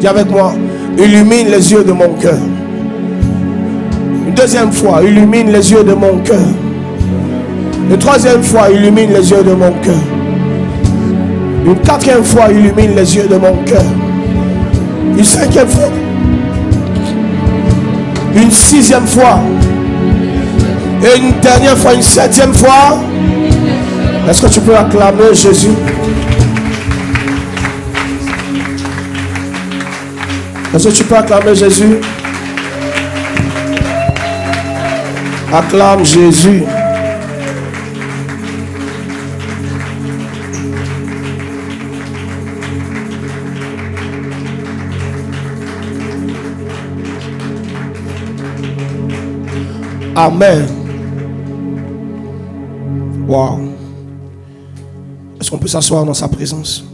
Dis avec moi, illumine les yeux de mon cœur. Une deuxième fois, illumine les yeux de mon cœur. Une troisième fois, illumine les yeux de mon cœur. Une quatrième fois, illumine les yeux de mon cœur. Une cinquième fois. Une sixième fois. Et une dernière fois, une septième fois. Est-ce que tu peux acclamer Jésus? Est-ce que tu peux acclamer Jésus? Acclame Jésus. Amen. Wow. Est-ce qu'on peut s'asseoir dans sa présence?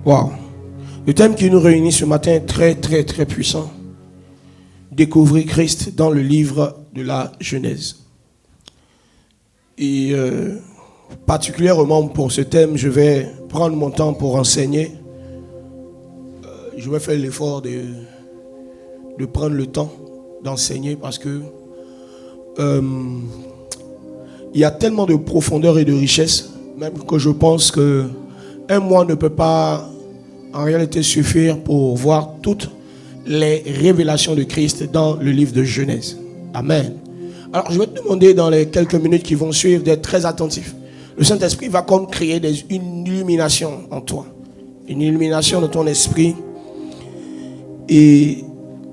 Wow. Le thème qui nous réunit ce matin est très puissant. Découvrir Christ dans le livre de la Genèse. Et particulièrement pour ce thème, je vais prendre mon temps pour enseigner. Je vais faire l'effort de prendre le temps d'enseigner parce que il y a tellement de profondeur et de richesse, même que je pense que un mois ne peut pas en réalité suffire pour voir toutes les révélations de Christ dans le livre de Genèse. Amen. Alors je vais te demander dans les quelques minutes qui vont suivre d'être très attentif. Le Saint-Esprit va comme créer une illumination en toi, une illumination de ton esprit. Et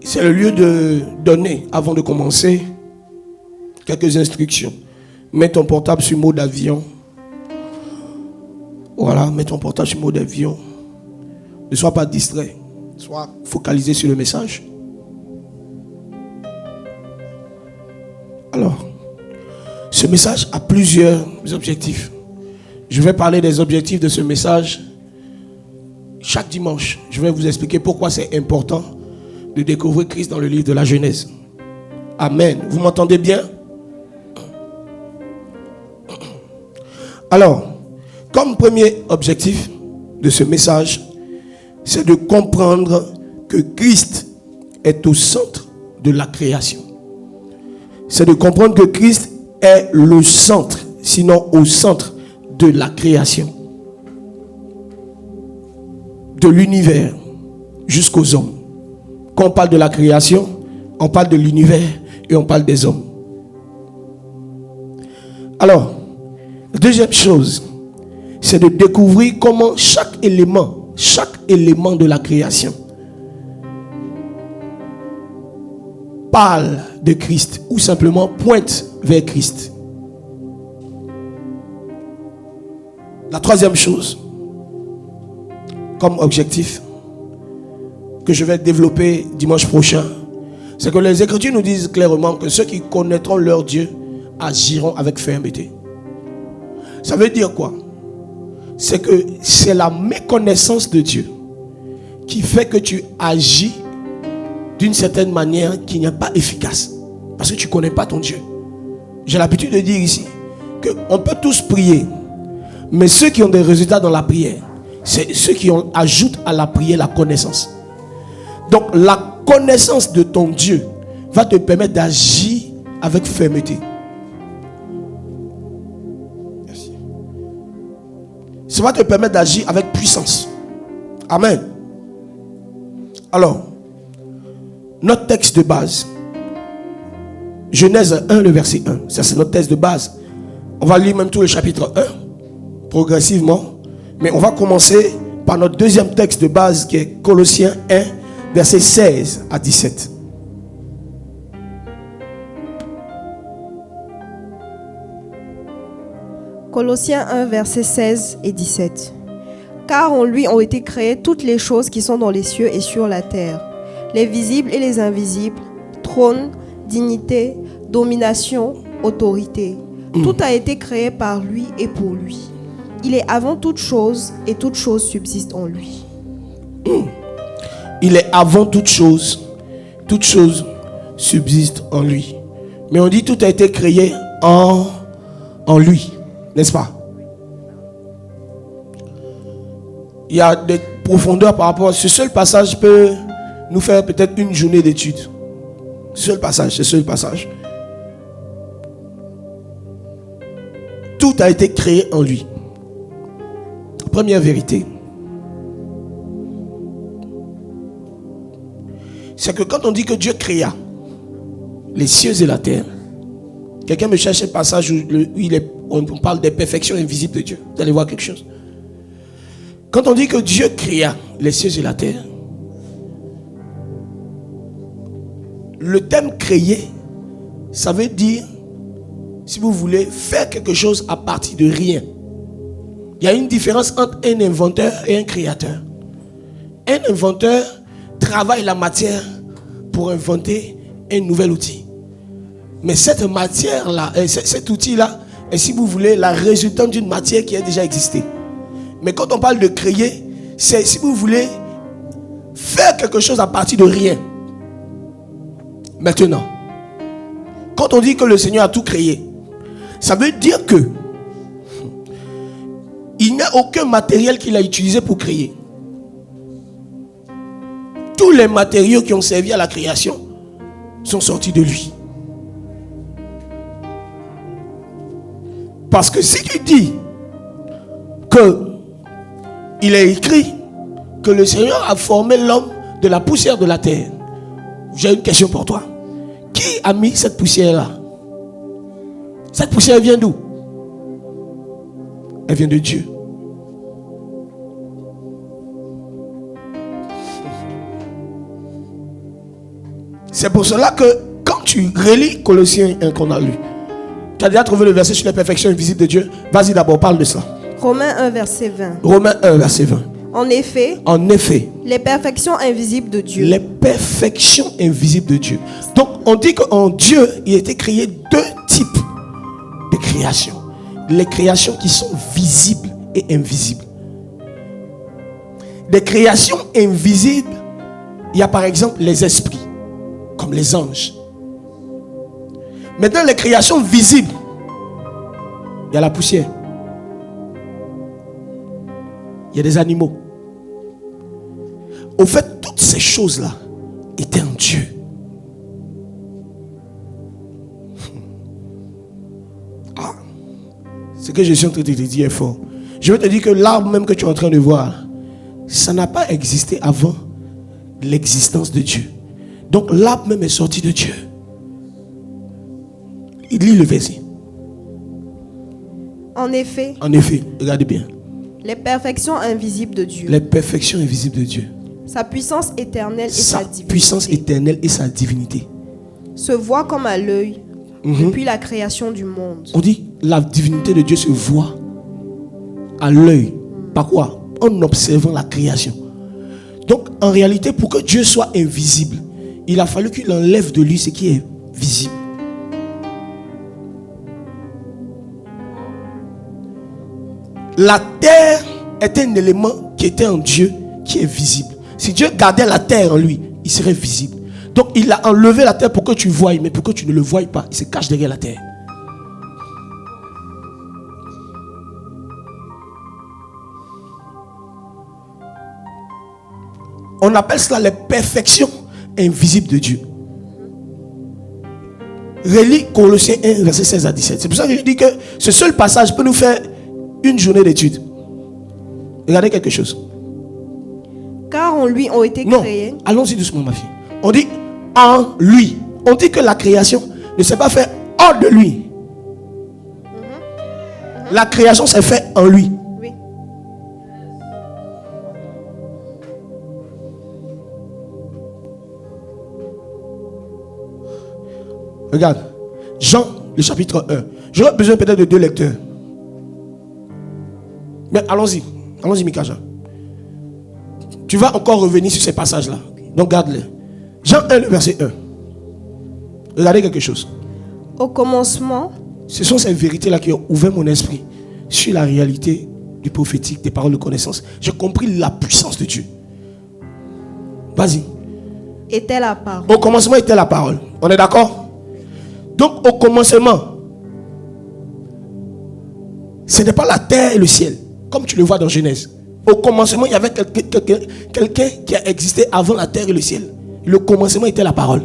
c'est le lieu de donner, avant de commencer, quelques instructions. Mets ton portable sur mode avion. Voilà, mets ton portable sur mode avion. Ne sois pas distrait. Sois focalisé sur le message. Alors, ce message a plusieurs objectifs. Je vais parler des objectifs de ce message. Chaque dimanche, je vais vous expliquer pourquoi c'est important de découvrir Christ dans le livre de la Genèse. Amen. Vous m'entendez bien? Alors, comme premier objectif de ce message, c'est de comprendre que Christ est au centre de la création. C'est de comprendre que Christ est le centre, sinon au centre de la création. De l'univers jusqu'aux hommes. Quand on parle de la création, on parle de l'univers et on parle des hommes. Alors, la deuxième chose, c'est de découvrir comment chaque élément de la création parle de Christ ou simplement pointe vers Christ. La troisième chose, comme objectif, que je vais développer dimanche prochain, c'est que les Écritures nous disent clairement que ceux qui connaîtront leur Dieu agiront avec fermeté. Ça veut dire quoi? C'est que c'est la méconnaissance de Dieu qui fait que tu agis d'une certaine manière qui n'est pas efficace. Parce que tu ne connais pas ton Dieu. J'ai l'habitude de dire ici qu'on peut tous prier, mais ceux qui ont des résultats dans la prière, c'est ceux qui ajoutent à la prière la connaissance. Donc la connaissance de ton Dieu va te permettre d'agir avec fermeté. Merci. Ça va te permettre d'agir avec puissance. Amen. Alors, notre texte de base, Genèse 1, le verset 1. Ça, c'est notre texte de base. On va lire même tout le chapitre 1, progressivement. Mais on va commencer par notre deuxième texte de base, qui est Colossiens 1, versets 16 à 17. Colossiens 1, versets 16 et 17. Car en lui ont été créées toutes les choses qui sont dans les cieux et sur la terre, les visibles et les invisibles, trône, dignité, domination, autorité. Tout a été créé par lui et pour lui. Il est avant toute chose et toute chose subsiste en lui. Il est avant toute chose subsiste en lui. Mais on dit tout a été créé en lui, n'est-ce pas? il y a des profondeurs par rapport à ce seul passage peut nous faire peut-être une journée d'études. Ce seul passage. Tout a été créé en lui. Première vérité, c'est que quand on dit que Dieu créa les cieux et la terre, quelqu'un me cherche un passage où on parle des perfections invisibles de Dieu. Vous allez voir quelque chose. Quand on dit que Dieu créa les cieux et la terre, le terme créer, ça veut dire, si vous voulez, faire quelque chose à partir de rien. Il y a une différence entre un inventeur et un créateur. Un inventeur travaille la matière pour inventer un nouvel outil. Mais cette matière-là, cet outil-là, est, si vous voulez, la résultante d'une matière qui a déjà existé. Mais quand on parle de créer, c'est, si vous voulez, faire quelque chose à partir de rien. Maintenant, quand on dit que le Seigneur a tout créé, ça veut dire que il n'y a aucun matériel qu'il a utilisé pour créer. Tous les matériaux qui ont servi à la création sont sortis de lui. Parce que si tu dis que il est écrit que le Seigneur a formé l'homme de la poussière de la terre, j'ai une question pour toi. Qui a mis cette poussière-là? Cette poussière vient d'où? Elle vient de Dieu. C'est pour cela que quand tu relis Colossiens 1 qu'on a lu, tu as déjà trouvé le verset sur les perfections invisibles de Dieu. Vas-y d'abord, parle de ça. Romains 1, verset 20. Romains 1, verset 20. En effet, les perfections invisibles de Dieu. Les perfections invisibles de Dieu. Donc, on dit qu'en Dieu, il a été créé deux types de créations. Les créations qui sont visibles et invisibles. Des créations invisibles, il y a par exemple les esprits, comme les anges. Mais dans les créations visibles, il y a la poussière. Il y a des animaux. Au fait, toutes ces choses-là étaient en Dieu. Ah, ce que je suis en train de te dire est fort. Je veux te dire que l'arbre même que tu es en train de voir, ça n'a pas existé avant l'existence de Dieu. Donc l'arbre même est sorti de Dieu. Il lit le verset. En effet, regardez bien. Les perfections invisibles de Dieu. Les perfections invisibles de Dieu. Sa puissance éternelle et sa divinité. Puissance éternelle et sa divinité. Se voit comme à l'œil depuis la création du monde. On dit la divinité de Dieu se voit à l'œil. Par quoi? En observant la création. Donc en réalité, pour que Dieu soit invisible, il a fallu qu'il enlève de lui ce qui est visible. La terre est un élément qui était en Dieu, qui est visible. Si Dieu gardait la terre en lui, il serait visible. Donc il a enlevé la terre pour que tu voies, mais pour que tu ne le voies pas, il se cache derrière la terre. On appelle cela les perfections invisibles de Dieu. Relis Colossiens 1, verset 16 à 17. C'est pour ça que je dis que ce seul passage peut nous faire une journée d'études. Regardez quelque chose. Car en lui ont été créés. Allons-y doucement, ma fille. On dit en lui. On dit que la création ne s'est pas faite hors de lui. La création s'est faite en lui. Oui. Regarde. Jean, le chapitre 1. J'aurais besoin peut-être de 2 lecteurs. Mais allons-y. Allons-y, Mikaja. Tu vas encore revenir sur ces passages-là. Donc garde-les. Jean 1, le verset 1. Regardez quelque chose. Au commencement. Ce sont ces vérités-là qui ont ouvert mon esprit sur la réalité du prophétique, des paroles de connaissance. J'ai compris la puissance de Dieu. Vas-y. Était la parole. Au commencement était la parole. On est d'accord? Donc au commencement, ce n'est pas la terre et le ciel, comme tu le vois dans Genèse. Au commencement, il y avait quelqu'un qui a existé avant la terre et le ciel. Le commencement était la parole.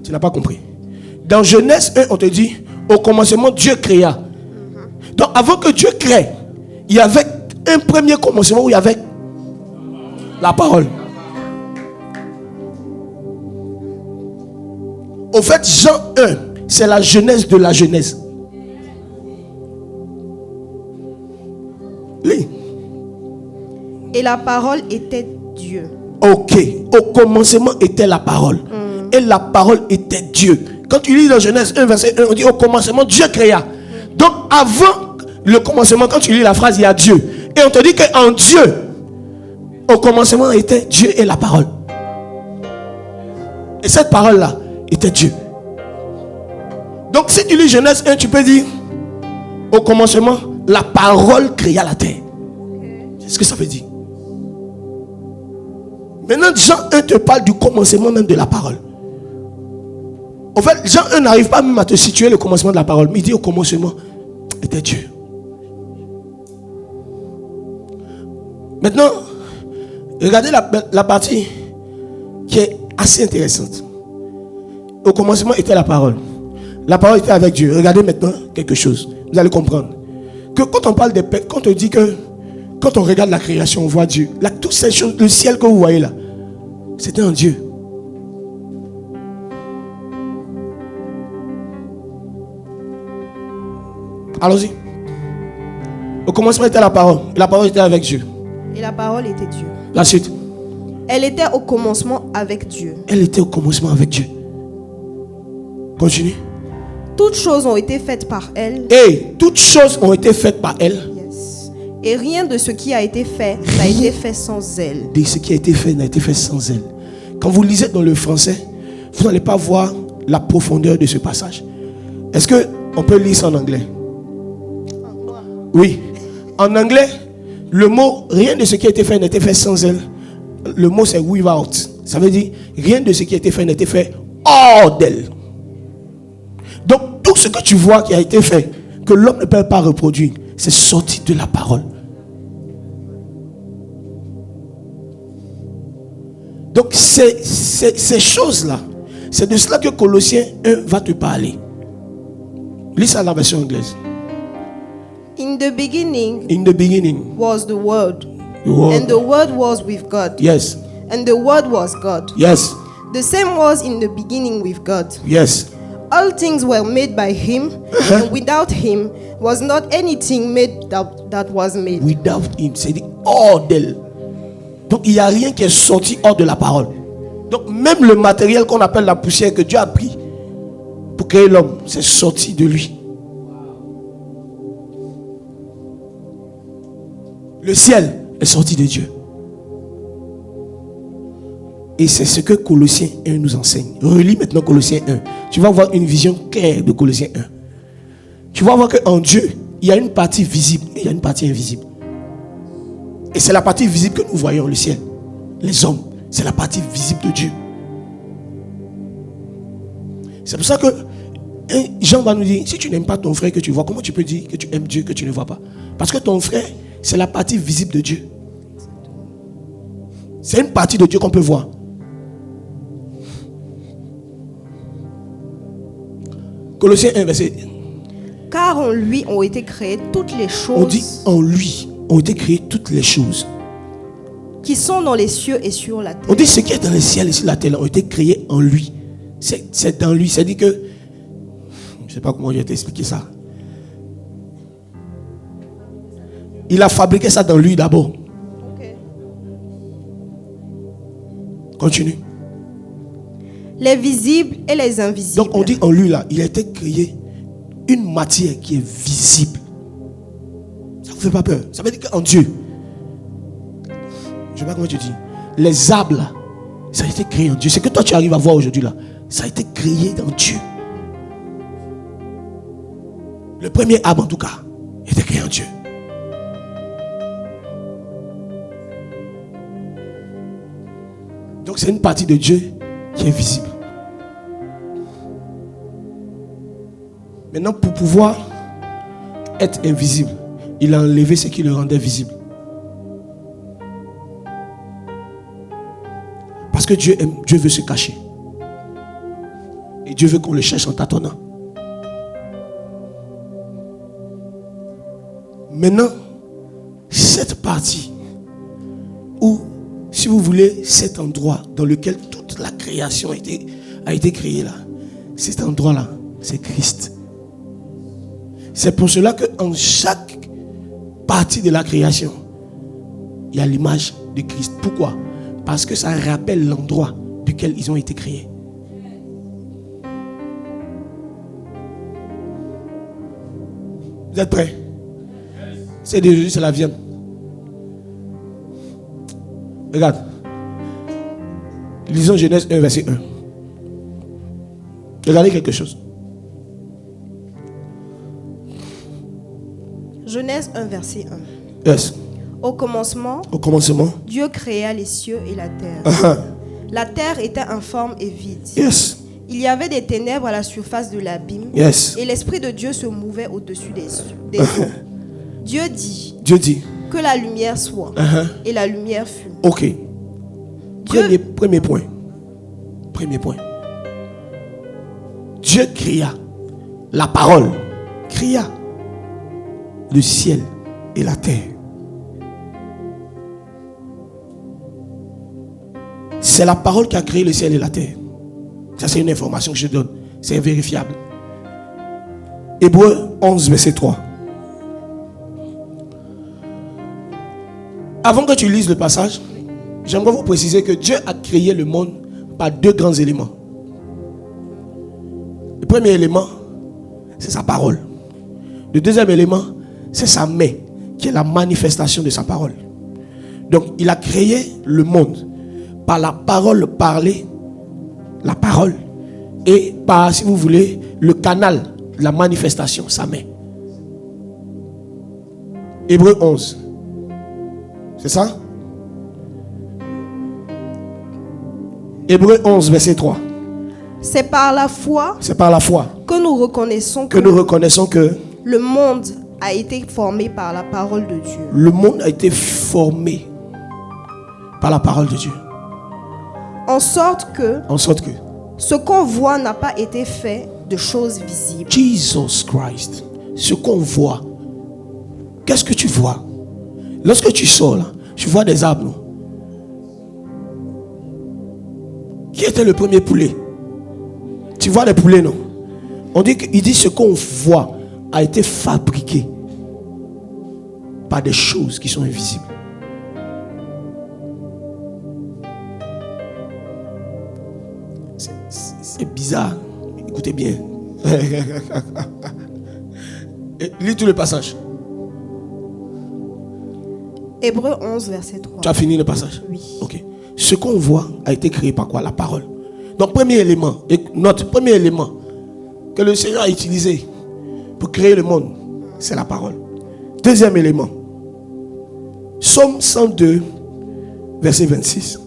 Tu n'as pas compris. Dans Genèse 1, on te dit, au commencement, Dieu créa. Donc, avant que Dieu crée, il y avait un premier commencement où il y avait la parole. Au fait, Jean 1, c'est la genèse de la Genèse. Lis. Et la parole était Dieu. Ok. Au commencement était la parole. Et la parole était Dieu. Quand tu lis dans Genèse 1, verset 1, on dit au commencement, Dieu créa. Donc, avant le commencement, quand tu lis la phrase, il y a Dieu. Et on te dit qu'en Dieu, au commencement était Dieu et la parole. Et cette parole-là était Dieu. Donc, si tu lis Genèse 1, tu peux dire au commencement, la parole créa la terre. C'est ce que ça veut dire. Maintenant, Jean 1 te parle du commencement même de la parole. En fait, Jean 1 n'arrive pas même à te situer le commencement de la parole. Mais il dit au commencement était Dieu. Maintenant, regardez la partie qui est assez intéressante. Au commencement était la parole. La parole était avec Dieu. Regardez maintenant quelque chose. Vous allez comprendre. Que quand on parle des pères, quand on dit que quand on regarde la création, on voit Dieu. Là, toutes ces choses, le ciel que vous voyez là, c'était un Dieu. Allons-y. Au commencement était la parole. La parole était avec Dieu. Et la parole était Dieu. La suite. Elle était au commencement avec Dieu. Elle était au commencement avec Dieu. Continue. Toutes choses ont été faites par elle. Et toutes choses ont été faites par elle. Yes. Et rien de ce qui a été fait n'a été fait sans elle. De ce qui a été fait n'a été fait sans elle. Quand vous lisez dans le français, vous n'allez pas voir la profondeur de ce passage. Est-ce qu'on peut lire ça en anglais? Oui. En anglais, le mot rien de ce qui a été fait n'a été fait sans elle. Le mot c'est without. Ça veut dire rien de ce qui a été fait n'a été fait hors d'elle. Donc tout ce que tu vois qui a été fait, que l'homme ne peut pas reproduire, c'est sorti de la parole. Donc ces choses-là, c'est de cela que Colossiens 1 va te parler. Lis ça dans la version anglaise. In the beginning was the Word. The Word. And the Word was with God. Yes. And the Word was God. Yes. The same was in the beginning with God. Yes. All things were made by Him, and without Him was not anything made that was made. Without Him, c'est dit hors d'elle. Donc il n'y a rien qui est sorti hors de la parole. Donc même le matériel qu'on appelle la poussière que Dieu a pris pour créer l'homme, c'est sorti de lui. Le ciel est sorti de Dieu. Et c'est ce que Colossiens 1 nous enseigne. Relis maintenant Colossiens 1. Tu vas avoir une vision claire de Colossiens 1. Tu vas voir qu'en Dieu, il y a une partie visible et il y a une partie invisible. Et c'est la partie visible que nous voyons, le ciel. Les hommes, c'est la partie visible de Dieu. C'est pour ça que Jean va nous dire, si tu n'aimes pas ton frère que tu vois, comment tu peux dire que tu aimes Dieu que tu ne vois pas? Parce que ton frère, c'est la partie visible de Dieu. C'est une partie de Dieu qu'on peut voir. Colossiens 1, verset. Car en lui ont été créées toutes les choses. On dit en lui ont été créées toutes les choses qui sont dans les cieux et sur la terre. On dit ce qui est dans les ciels et sur la terre ont été créés en lui. C'est dans lui. C'est-à-dire que, je ne sais pas comment je vais t'expliquer ça. Il a fabriqué ça dans lui d'abord. Okay. Continue. Les visibles et les invisibles. Donc on dit en lui là, il a été créé une matière qui est visible. Ça ne vous fait pas peur? Ça veut dire qu'en Dieu, je ne sais pas comment tu dis, les arbres là, ça a été créé en Dieu. Ce que toi tu arrives à voir aujourd'hui là, ça a été créé dans Dieu. Le premier arbre en tout cas, était créé en Dieu. Donc c'est une partie de Dieu qui est visible. Maintenant, pour pouvoir être invisible, il a enlevé ce qui le rendait visible. Parce que Dieu aime, Dieu veut se cacher. Et Dieu veut qu'on le cherche en tâtonnant. Maintenant, cette partie où, si vous voulez, cet endroit dans lequel toute la création a été créée là, cet endroit-là, c'est Christ. C'est pour cela qu'en chaque partie de la création, il y a l'image de Christ. Pourquoi? Parce que ça rappelle l'endroit duquel ils ont été créés. Vous êtes prêts? C'est de Jésus, c'est la viande. Regarde. Lisons Genèse 1, verset 1. Regardez quelque chose. Genèse 1, verset 1. Yes. Au commencement, Dieu créa les cieux et la terre. Uh-huh. La terre était informe et vide. Yes. Il y avait des ténèbres à la surface de l'abîme. Yes. Et l'Esprit de Dieu se mouvait au-dessus des eaux. Dieu dit que la lumière soit. Et la lumière fut. Ok. Premier point. Dieu créa. La parole créa le ciel et la terre. C'est la parole qui a créé le ciel et la terre. Ça, c'est une information que je donne. C'est vérifiable. Hébreux 11, verset 3. Avant que tu lises le passage, j'aimerais vous préciser que Dieu a créé le monde par deux grands éléments. Le premier élément, c'est sa parole. Le deuxième élément, c'est sa main, qui est la manifestation de sa parole. Donc, il a créé le monde par la parole parlée, la parole, et par, si vous voulez, le canal, la manifestation, sa main. Hébreux 11. C'est ça? Hébreux 11, verset 3. C'est par la foi que nous reconnaissons que le monde a été formé par la parole de Dieu. Le monde a été formé par la parole de Dieu. En sorte que ce qu'on voit n'a pas été fait de choses visibles. Jesus Christ. Ce qu'on voit. Qu'est-ce que tu vois? Lorsque tu sors là, tu vois des arbres. Non? Qui était le premier poulet? Tu vois les poulets, non? Il dit ce qu'on voit a été fabriqué par des choses qui sont invisibles. C'est bizarre. Écoutez bien. Lis tout le passage. Hébreux 11, verset 3. Tu as fini le passage? Oui. Ok. Ce qu'on voit a été créé par quoi? La parole. Donc, premier élément, notre premier élément que le Seigneur a utilisé pour créer le monde, c'est la parole. Deuxième élément, Psaume 102, verset 26.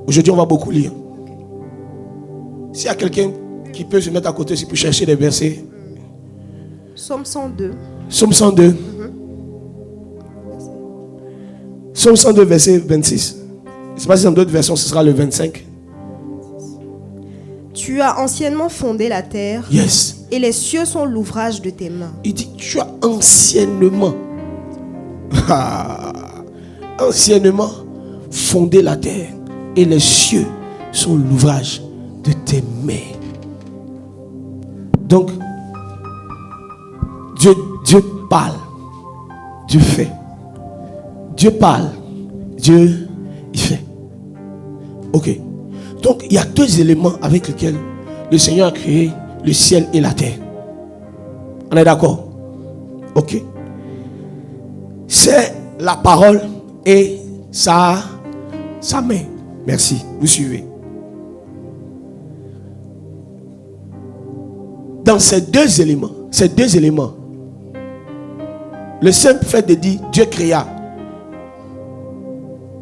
Aujourd'hui, on va beaucoup lire. S'il y a quelqu'un qui peut se mettre à côté pour chercher des versets. Psaume 102. Psaume 102. Psaume 102, verset 26. Je ne sais pas si dans d'autres versions, ce sera le 25. Tu as anciennement fondé la terre. Yes. Et les cieux sont l'ouvrage de tes mains. Il dit, tu as anciennement anciennement fondé la terre. Et les cieux sont l'ouvrage de tes mains. Donc, Dieu parle. Dieu fait. Dieu parle. Dieu, il fait. Ok. Donc, il y a deux éléments avec lesquels le Seigneur a créé le ciel et la terre. On est d'accord? Ok. C'est la parole et sa main. Merci. Vous suivez. Dans ces deux éléments, le simple fait de dire Dieu créa,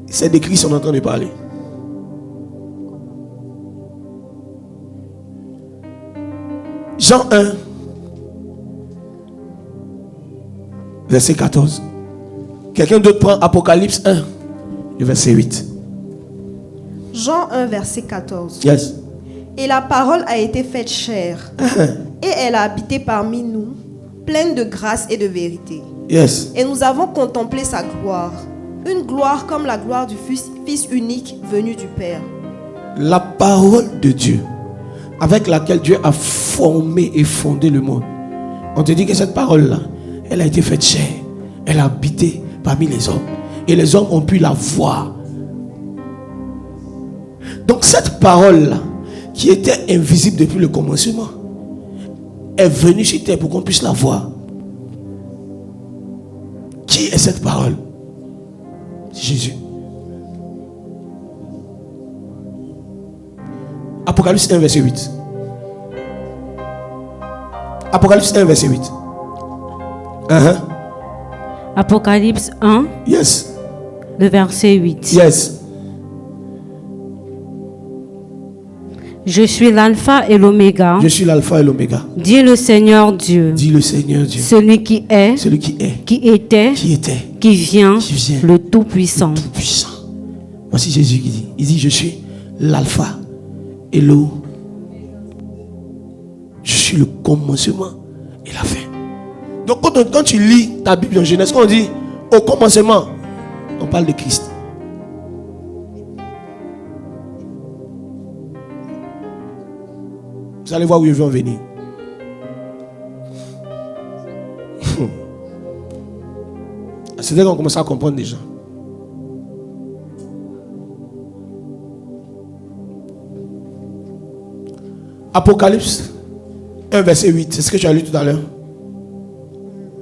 c'est de Christ on est en train de parler. Jean 1, verset 14. Quelqu'un d'autre prend Apocalypse 1, le verset 8. Jean 1, verset 14. Yes. Et la parole a été faite chair, et elle a habité parmi nous, pleine de grâce et de vérité. Yes. Et nous avons contemplé sa gloire, une gloire comme la gloire du Fils unique venu du Père. La parole de Dieu, avec laquelle Dieu a formé et fondé le monde. On te dit que cette parole-là, elle a été faite chair, elle a habité parmi les hommes, et les hommes ont pu la voir. Donc cette parole-là, qui était invisible depuis le commencement, est venue sur terre pour qu'on puisse la voir. Qui est cette parole? Jésus. Apocalypse 1, verset 8. Apocalypse 1, verset 8. Apocalypse 1, Yes. le verset 8. Yes. Je suis l'alpha et l'oméga, Je suis l'alpha et l'oméga. dit le Seigneur Dieu, Dit le Seigneur Dieu. celui qui est, Celui qui est, qui était, qui était, qui vient, qui vient, le Tout-Puissant. puissant. Voici Jésus qui dit. Il dit, je suis l'alpha et l'o. Je suis le commencement et la fin. Donc quand tu lis ta Bible en Genèse, quand on dit au commencement, on parle de Christ. Vous allez voir où je veux en venir. C'est là qu'on commence à comprendre déjà. Apocalypse 1, verset 8. C'est ce que tu as lu tout à l'heure.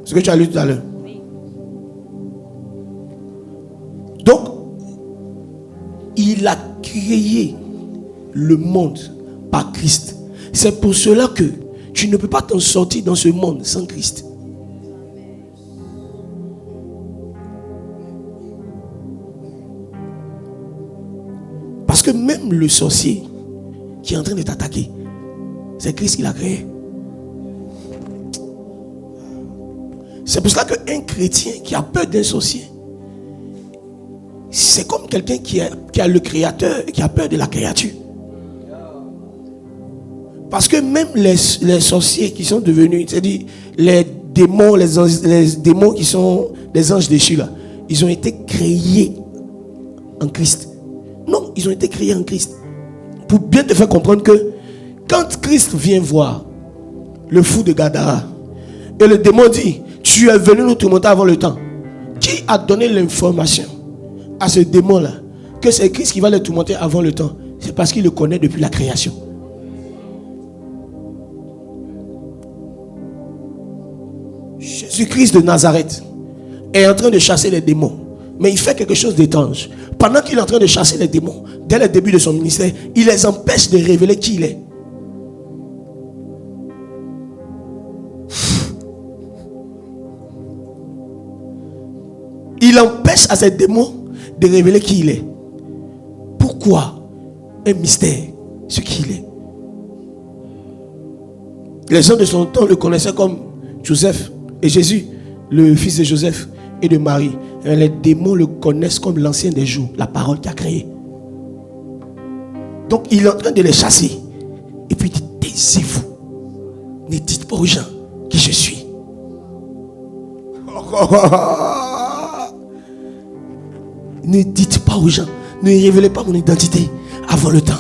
Ce que tu as lu tout à l'heure. Donc, il a créé le monde par Christ. C'est pour cela que tu ne peux pas t'en sortir dans ce monde sans Christ. Parce que même le sorcier qui est en train de t'attaquer, c'est Christ qui l'a créé. C'est pour cela qu'un chrétien qui a peur d'un sorcier, c'est comme quelqu'un qui a le créateur et qui a peur de la créature. Parce que même les sorciers qui sont devenus, c'est-à-dire les démons, les démons qui sont des anges déchus là, ils ont été créés en Christ. Non, ils ont été créés en Christ. Pour bien te faire comprendre que quand Christ vient voir le fou de Gadara et le démon dit, tu es venu nous tourmenter avant le temps. Qui a donné l'information à ce démon là que c'est Christ qui va le tourmenter avant le temps? C'est parce qu'il le connaît depuis la création. Jésus-Christ de Nazareth est en train de chasser les démons. Mais il fait quelque chose d'étrange. Pendant qu'il est en train de chasser les démons, dès le début de son ministère, il les empêche de révéler qui il est. Il empêche à ces démons de révéler qui il est. Pourquoi? Un mystère, ce qu'il est. Les gens de son temps le connaissaient comme Joseph et Jésus, le fils de Joseph et de Marie. Et les démons le connaissent comme l'ancien des jours, la parole qu'il a créée. Donc il est en train de les chasser. Et puis il dit, taisez-vous. Ne dites pas aux gens qui je suis. Ne dites pas aux gens, ne révélez pas mon identité avant le temps.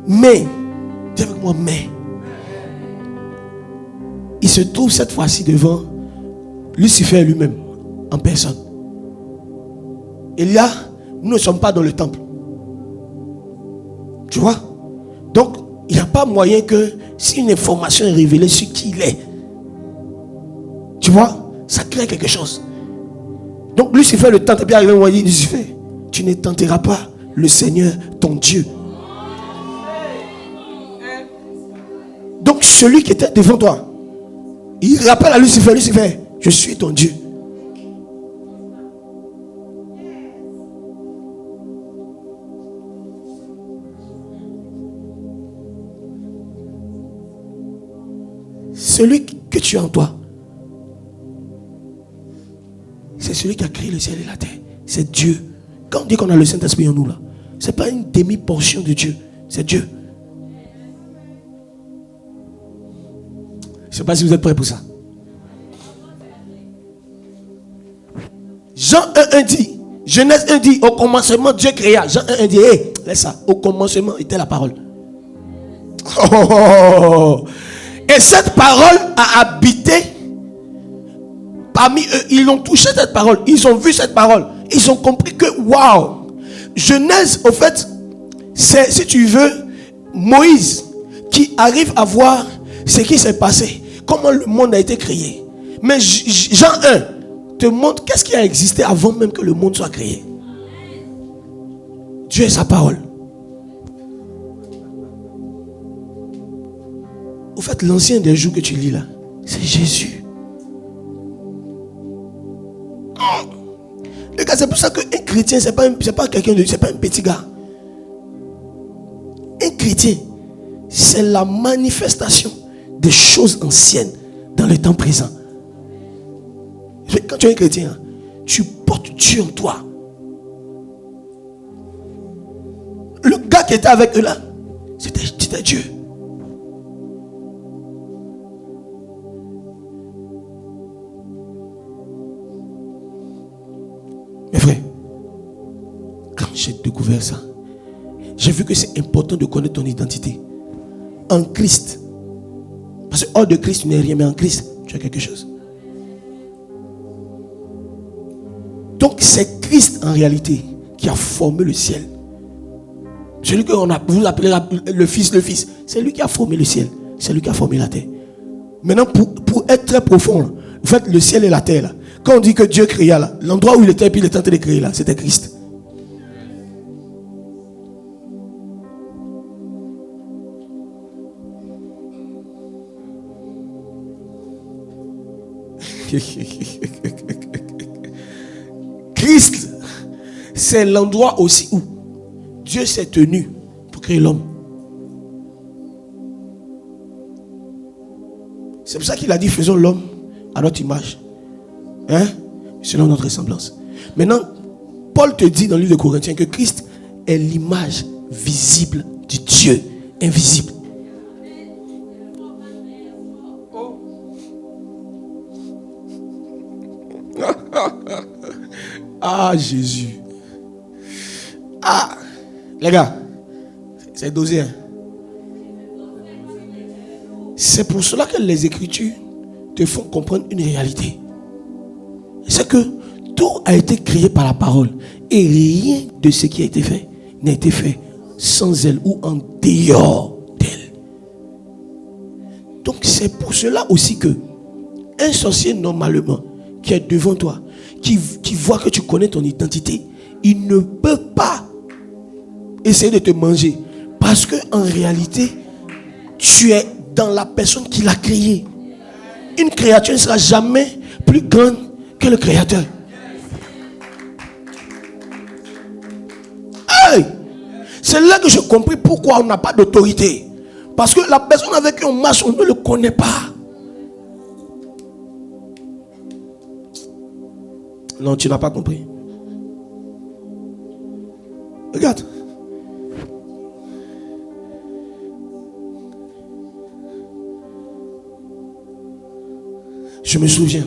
Mais, dis avec moi, mais, il se trouve cette fois-ci devant Lucifer lui-même, en personne. Et là, nous ne sommes pas dans le temple. Tu vois? Donc, il n'y a pas moyen que si une information est révélée sur qui il est, tu vois, ça crée quelque chose. Donc, Lucifer le tente. Et puis, arrivé, on dit, Lucifer, tu ne tenteras pas le Seigneur, ton Dieu. Donc, celui qui était devant toi, il rappelle à Lucifer, Lucifer, je suis ton Dieu. celui que tu as en toi, c'est celui qui a créé le ciel et la terre. C'est Dieu. Quand on dit qu'on a le Saint-Esprit en nous, là, ce n'est pas une demi-portion de Dieu. C'est Dieu. Je ne sais pas si vous êtes prêts pour ça. Jean 1 dit, Genèse 1 dit, au commencement Dieu créa. Jean 1 dit, hé, laisse ça. Au commencement était la parole. Oh. Et cette parole a habité parmi eux. Ils ont touché cette parole. Ils ont vu cette parole. Ils ont compris que, waouh, Genèse, au fait, c'est, si tu veux, Moïse qui arrive à voir ce qui s'est passé. Comment le monde a été créé. Mais Jean 1 te montre qu'est-ce qui a existé avant même que le monde soit créé. Dieu est sa parole. Au fait, l'ancien des jours que tu lis là, c'est Jésus. Les gars, c'est pour ça qu'un chrétien, c'est pas quelqu'un de, c'est pas un petit gars. Un chrétien, c'est la manifestation des choses anciennes dans le temps présent. Quand tu es un chrétien, tu portes Dieu en toi. Le gars qui était avec eux là, c'était Dieu. Mes frères, quand j'ai découvert ça, j'ai vu que c'est important de connaître ton identité en Christ. Parce que hors de Christ, tu n'es rien, mais en Christ, tu as quelque chose. Donc c'est Christ en réalité qui a formé le ciel. Celui que vous appelez le Fils, c'est lui qui a formé le ciel. C'est lui qui a formé la terre. Maintenant, pour être très profond, là, en fait, le ciel et la terre, là, quand on dit que Dieu créa là, l'endroit où il était, puis il était en train de créer là, c'était Christ. Christ, c'est l'endroit aussi où Dieu s'est tenu pour créer l'homme. C'est pour ça qu'il a dit faisons l'homme à notre image, hein? Selon notre ressemblance. Maintenant, Paul te dit dans le livre de Corinthiens que Christ est l'image visible du Dieu invisible. Ah, Jésus. Ah, les gars, c'est dosé. Hein? C'est pour cela que les Écritures te font comprendre une réalité. C'est que tout a été créé par la parole. Et rien de ce qui a été fait n'a été fait sans elle ou en dehors d'elle. Donc c'est pour cela aussi que un sorcier normalement qui est devant toi, qui voit que tu connais ton identité, il ne peut pas essayer de te manger. Parce que en réalité, tu es dans la personne qui l'a créé. Une créature ne sera jamais plus grande que le Créateur. Hey! C'est là que j'ai compris pourquoi on n'a pas d'autorité. Parce que la personne avec qui on marche, on ne le connaît pas. Non, tu n'as pas compris. Regarde. Je me souviens.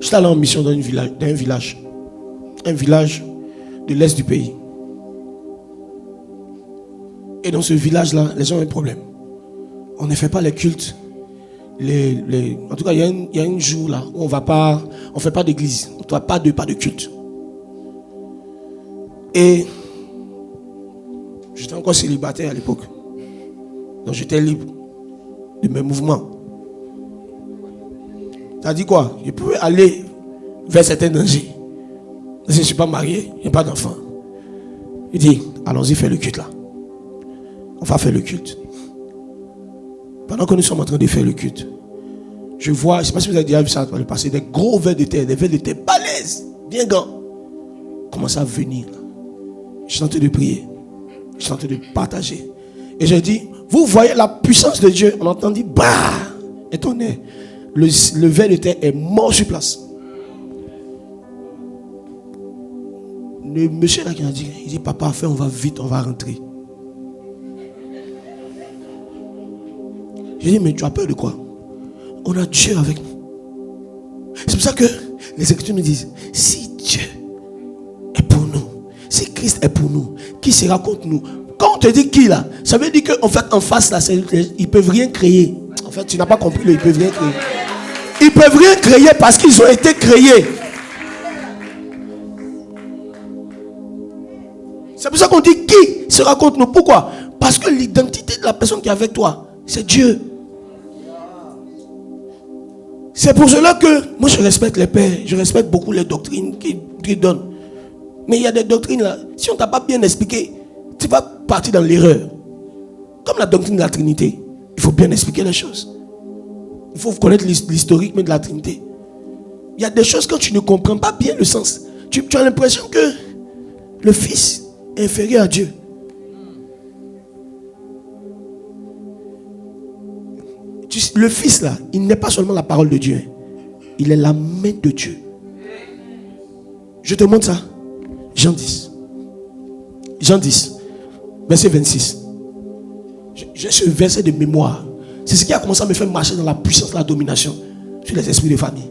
J'étais allé en mission dans un village de l'est du pays. Et dans ce village-là, les gens ont un problème. On ne fait pas les cultes. En tout cas, il y a un jour là où on ne fait pas d'église. On ne fait pas de culte. Et j'étais encore célibataire à l'époque. Donc j'étais libre de mes mouvements. Ça dit quoi? Je pouvais aller vers certains dangers. Si je ne suis pas marié, je n'ai pas d'enfant. Il dit, allons-y faire le culte là. On va faire le culte. Pendant que nous sommes en train de faire le culte, je vois, je ne sais pas si vous avez déjà vu ça dans le passé, des gros vers de terre, des vers de terre balèzes, bien grands, commencent à venir. Je suis en train de prier. Je suis en train de partager. Et j'ai dit, vous voyez la puissance de Dieu. On entend dire, bah, Étonné. Le ver de terre est mort sur place. Le monsieur là qui a dit, il dit, papa, enfin, on va vite, on va rentrer. J'ai dit, mais tu as peur de quoi? On a Dieu avec nous. C'est pour ça que les Écritures nous disent, si Dieu est pour nous, si Christ est pour nous, qui sera contre nous? Quand on te dit qui là, ça veut dire qu'en fait, en face là, ils ne peuvent rien créer. En fait, tu n'as pas compris, ils ne peuvent rien créer. Ils ne peuvent rien créer parce qu'ils ont été créés. C'est pour ça qu'on dit qui sera contre nous. Pourquoi? Parce que l'identité de la personne qui est avec toi, c'est Dieu. C'est pour cela que moi je respecte les pères, je respecte beaucoup les doctrines qu'ils donnent. Mais il y a des doctrines là, si on ne t'a pas bien expliqué, tu vas partir dans l'erreur. Comme la doctrine de la Trinité, il faut bien expliquer les choses. Il faut connaître l'historique même de la Trinité. Il y a des choses quand tu ne comprends pas bien le sens. Tu as l'impression que le Fils est inférieur à Dieu. Le Fils là, il n'est pas seulement la parole de Dieu. Il est la main de Dieu. Je te montre ça. Jean 10. Jean 10. Verset 26. J'ai ce verset de mémoire. C'est ce qui a commencé à me faire marcher dans la puissance de la domination sur les esprits de famille.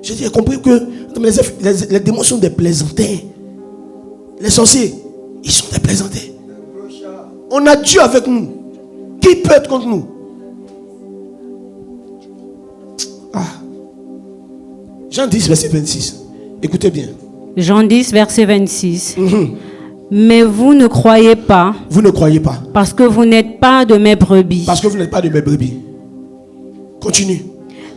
J'ai compris que les démons sont des plaisantins. Les sorciers, ils sont des plaisantins. On a Dieu avec nous. Qui peut être contre nous? Jean 10, verset 26. Écoutez bien. Jean 10, verset 26. Mais vous ne croyez pas. Vous ne croyez pas. Parce que vous n'êtes pas de mes brebis. Parce que vous n'êtes pas de mes brebis. Continue.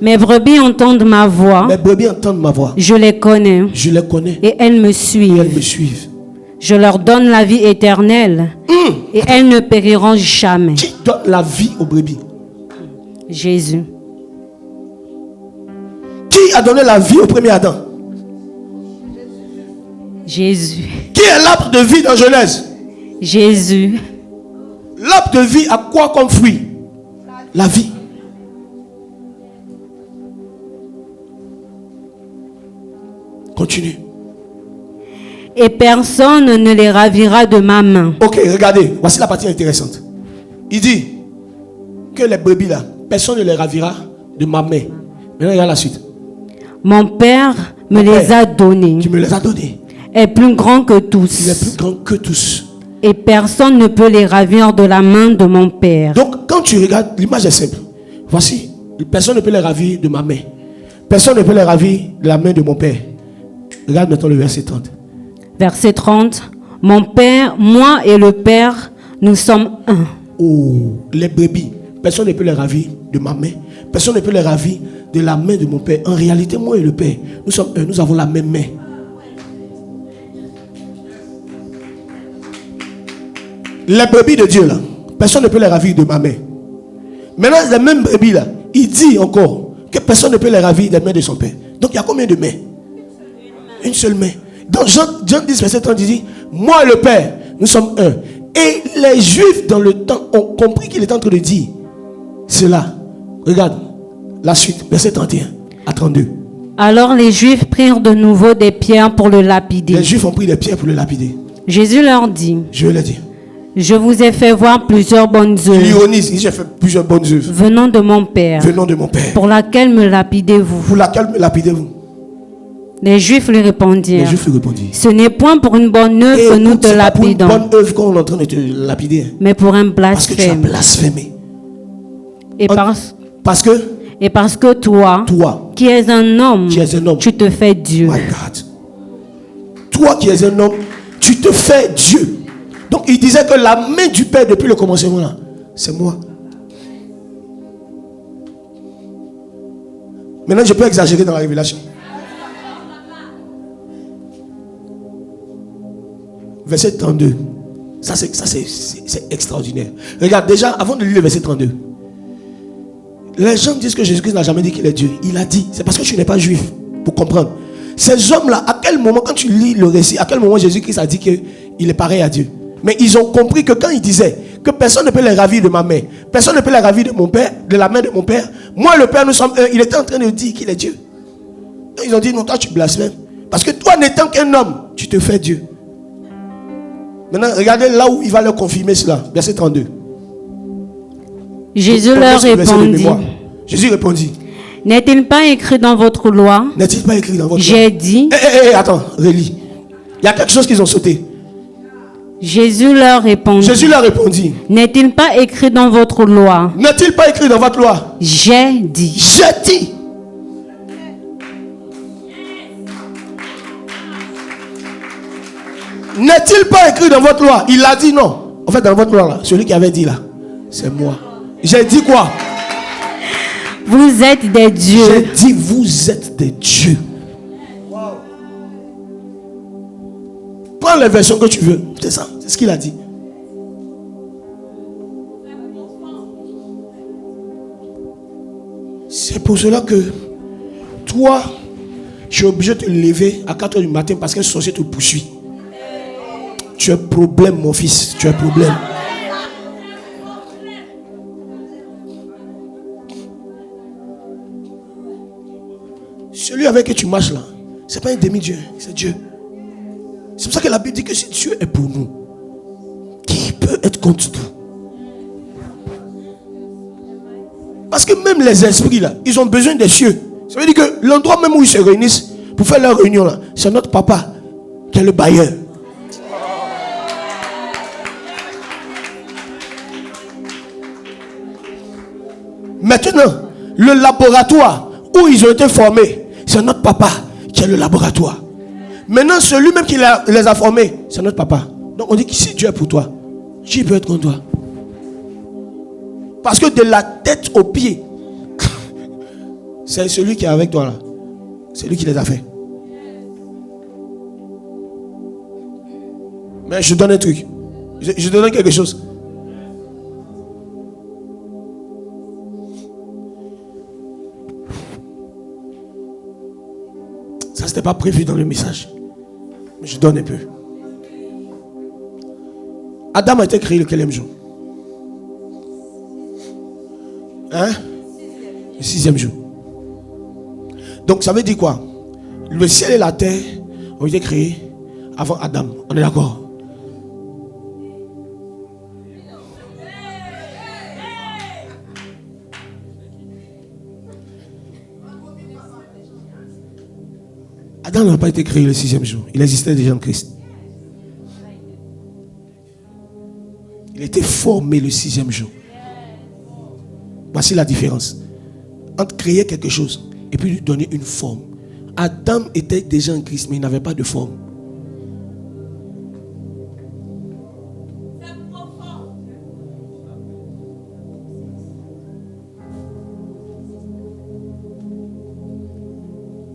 Mes brebis entendent ma voix. Mes brebis entendent ma voix. Je les connais. Je les connais. Et elles me suivent. Et elles me suivent. Je leur donne la vie éternelle. Et elles ne périront jamais. Qui donne la vie aux brebis? Jésus. Qui a donné la vie au premier Adam? Jésus. Qui est l'arbre de vie dans Genèse? Jésus. L'arbre de vie a quoi comme fruit? La vie. Continue. Et personne ne les ravira de ma main. Ok, regardez. Voici la partie intéressante. Il dit que les brebis là, personne ne les ravira de ma main. Maintenant, regarde la suite. Mon Père me les a donnés. Tu me les as donnés. Est plus grand que tous. Il est plus grand que tous. Et personne ne peut les ravir de la main de mon Père. Donc, quand tu regardes, l'image est simple. Voici, personne ne peut les ravir de ma main. Personne ne peut les ravir de la main de mon Père. Regarde maintenant le verset 30. Verset 30. Mon Père, moi et le Père, nous sommes un. Oh, les brebis, personne ne peut les ravir de ma main. Personne ne peut les ravir de la main de mon Père. En réalité, moi et le Père, nous sommes un. Nous avons la même main. Les brebis de Dieu là, personne ne peut les ravir de ma main. Maintenant, les mêmes brebis là, il dit encore que personne ne peut les ravir des mains de son Père. Donc il y a combien de mains? Une seule main. Dans Jean 10, verset 30, il dit, moi et le Père, nous sommes un. Et les Juifs dans le temps ont compris qu'il est en train de dire cela. Regarde la suite, verset 31 à 32. Alors les Juifs prirent de nouveau des pierres pour le lapider. Les Juifs ont pris des pierres pour le lapider. Jésus leur dit, Je vais le dire. je vous ai fait voir plusieurs bonnes Il œuvres ironise, il dit, j'ai fait plusieurs bonnes œuvres venant de mon Père. venant de mon Père. Pour laquelle me lapidez-vous? Pour laquelle me lapidez-vous? Les Juifs lui Les répondirent, Juifs lui répondirent. ce n'est point pour une bonne œuvre que nous te C'est pas pour une lapidons, bonne œuvre qu'on est en train de te lapider. mais pour un Parce que tu as blasphème. blasphémé. Et Parce que toi, toi, qui es un homme, qui es un homme, tu te fais Dieu. my God, toi qui es un homme, tu te fais Dieu. Donc il disait que la main du Père depuis le commencement là, c'est moi. Maintenant je peux exagérer dans la révélation. Verset 32. Ça c'est extraordinaire. Regarde déjà avant de lire le verset 32. Les gens disent que Jésus-Christ n'a jamais dit qu'il est Dieu. Il a dit. C'est parce que tu n'es pas juif. Pour comprendre. Ces hommes-là, à quel moment, quand tu lis le récit, à quel moment Jésus-Christ a dit qu'il est pareil à Dieu? Mais ils ont compris que quand il disait que personne ne peut les ravir de ma main, personne ne peut les ravir de mon Père, de la main de mon Père, Moi et le Père, nous sommes un. Il était en train de dire qu'il est Dieu. Et ils ont dit, non, toi tu blasphèmes. Parce que toi, n'étant qu'un homme, tu te fais Dieu. Maintenant, regardez là où il va leur confirmer cela. Verset 32. Jésus leur répondit. Jésus répondit. N'est-il pas écrit dans votre loi? N'est-il pas écrit dans votre loi? J'ai dit. Attends, relis. Il y a quelque chose qu'ils ont sauté. Jésus leur répondit. Jésus leur répondit. N'est-il pas écrit dans votre loi? N'est-il pas écrit dans votre loi? J'ai dit. J'ai dit. N'est-il pas écrit dans votre loi? Il a dit non. En fait, dans votre loi, là, celui qui avait dit là, c'est moi. J'ai dit quoi? Vous êtes des dieux. J'ai dit vous êtes des dieux. Wow. Prends les versions que tu veux. C'est ça, c'est ce qu'il a dit. C'est pour cela que toi, tu es obligé de te lever à 4h du matin parce qu'un sorcier te poursuit. Tu as problème, mon fils. Tu as problème. Celui avec qui tu marches là, c'est pas un demi-dieu, c'est Dieu. C'est pour ça que la Bible dit que si Dieu est pour nous, qui peut être contre nous? Parce que même les esprits là, ils ont besoin des cieux. Ça veut dire que l'endroit même où ils se réunissent pour faire leur réunion là, c'est notre papa qui est le bailleur. Maintenant, le laboratoire où ils ont été formés, c'est notre papa qui est le laboratoire. Maintenant, celui-même qui les a formés, c'est notre papa. Donc on dit que si Dieu est pour toi, qui peut être contre toi? Parce que de la tête aux pieds, c'est celui qui est avec toi là. C'est lui qui les a fait. Mais je donne un truc. Je donne quelque chose. Ça, c'était pas prévu dans le message. Mais je donne un peu. Adam a été créé le quatrième jour? Hein? Le 6e jour. Donc ça veut dire quoi? Le ciel et la terre ont été créés avant Adam. On est d'accord? Adam n'a pas été créé le 6e jour. Il existait déjà en Christ. Il était formé le 6e jour. Voici la différence entre créer quelque chose et puis lui donner une forme. Adam était déjà en Christ, mais il n'avait pas de forme.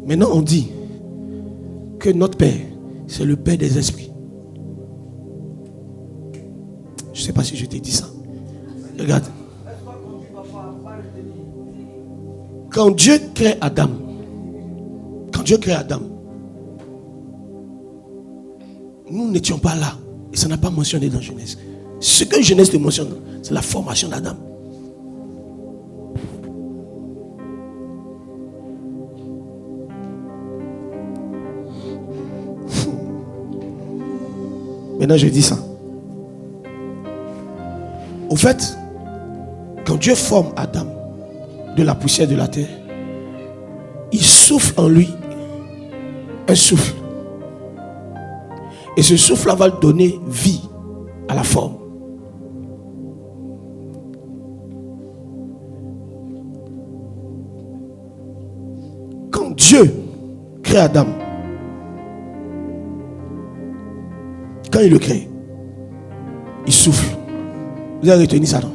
Maintenant, on dit que notre Père, c'est le Père des esprits. Je ne sais pas si je t'ai dit ça. Regarde. Quand Dieu crée Adam, nous n'étions pas là. Et ça n'a pas mentionné dans Genèse. Ce que Genèse te mentionne, c'est la formation d'Adam. Maintenant, je dis ça. Au fait, quand Dieu forme Adam de la poussière de la terre, il souffle en lui un souffle. Et ce souffle va donner vie à la forme. Quand Dieu crée Adam, quand il le crée, il souffle. Vous avez retenu ça, non?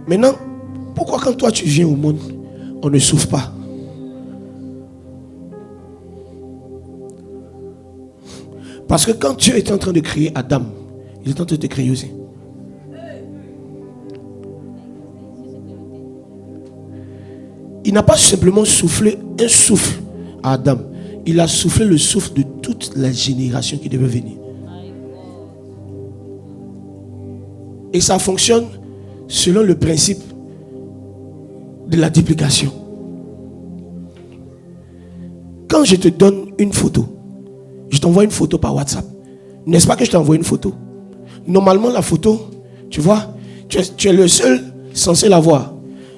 Maintenant, pourquoi quand toi tu viens au monde, on ne souffle pas? Parce que quand Dieu était en train de créer Adam, il est en train de te créer aussi. Il n'a pas simplement soufflé un souffle à Adam. Il a soufflé le souffle de toutes les générations qui devaient venir. Et ça fonctionne selon le principe de la duplication. Quand je te donne une photo, je t'envoie une photo par WhatsApp. N'est-ce pas que je t'envoie une photo? Normalement, la photo, tu vois, tu es le seul censé la voir.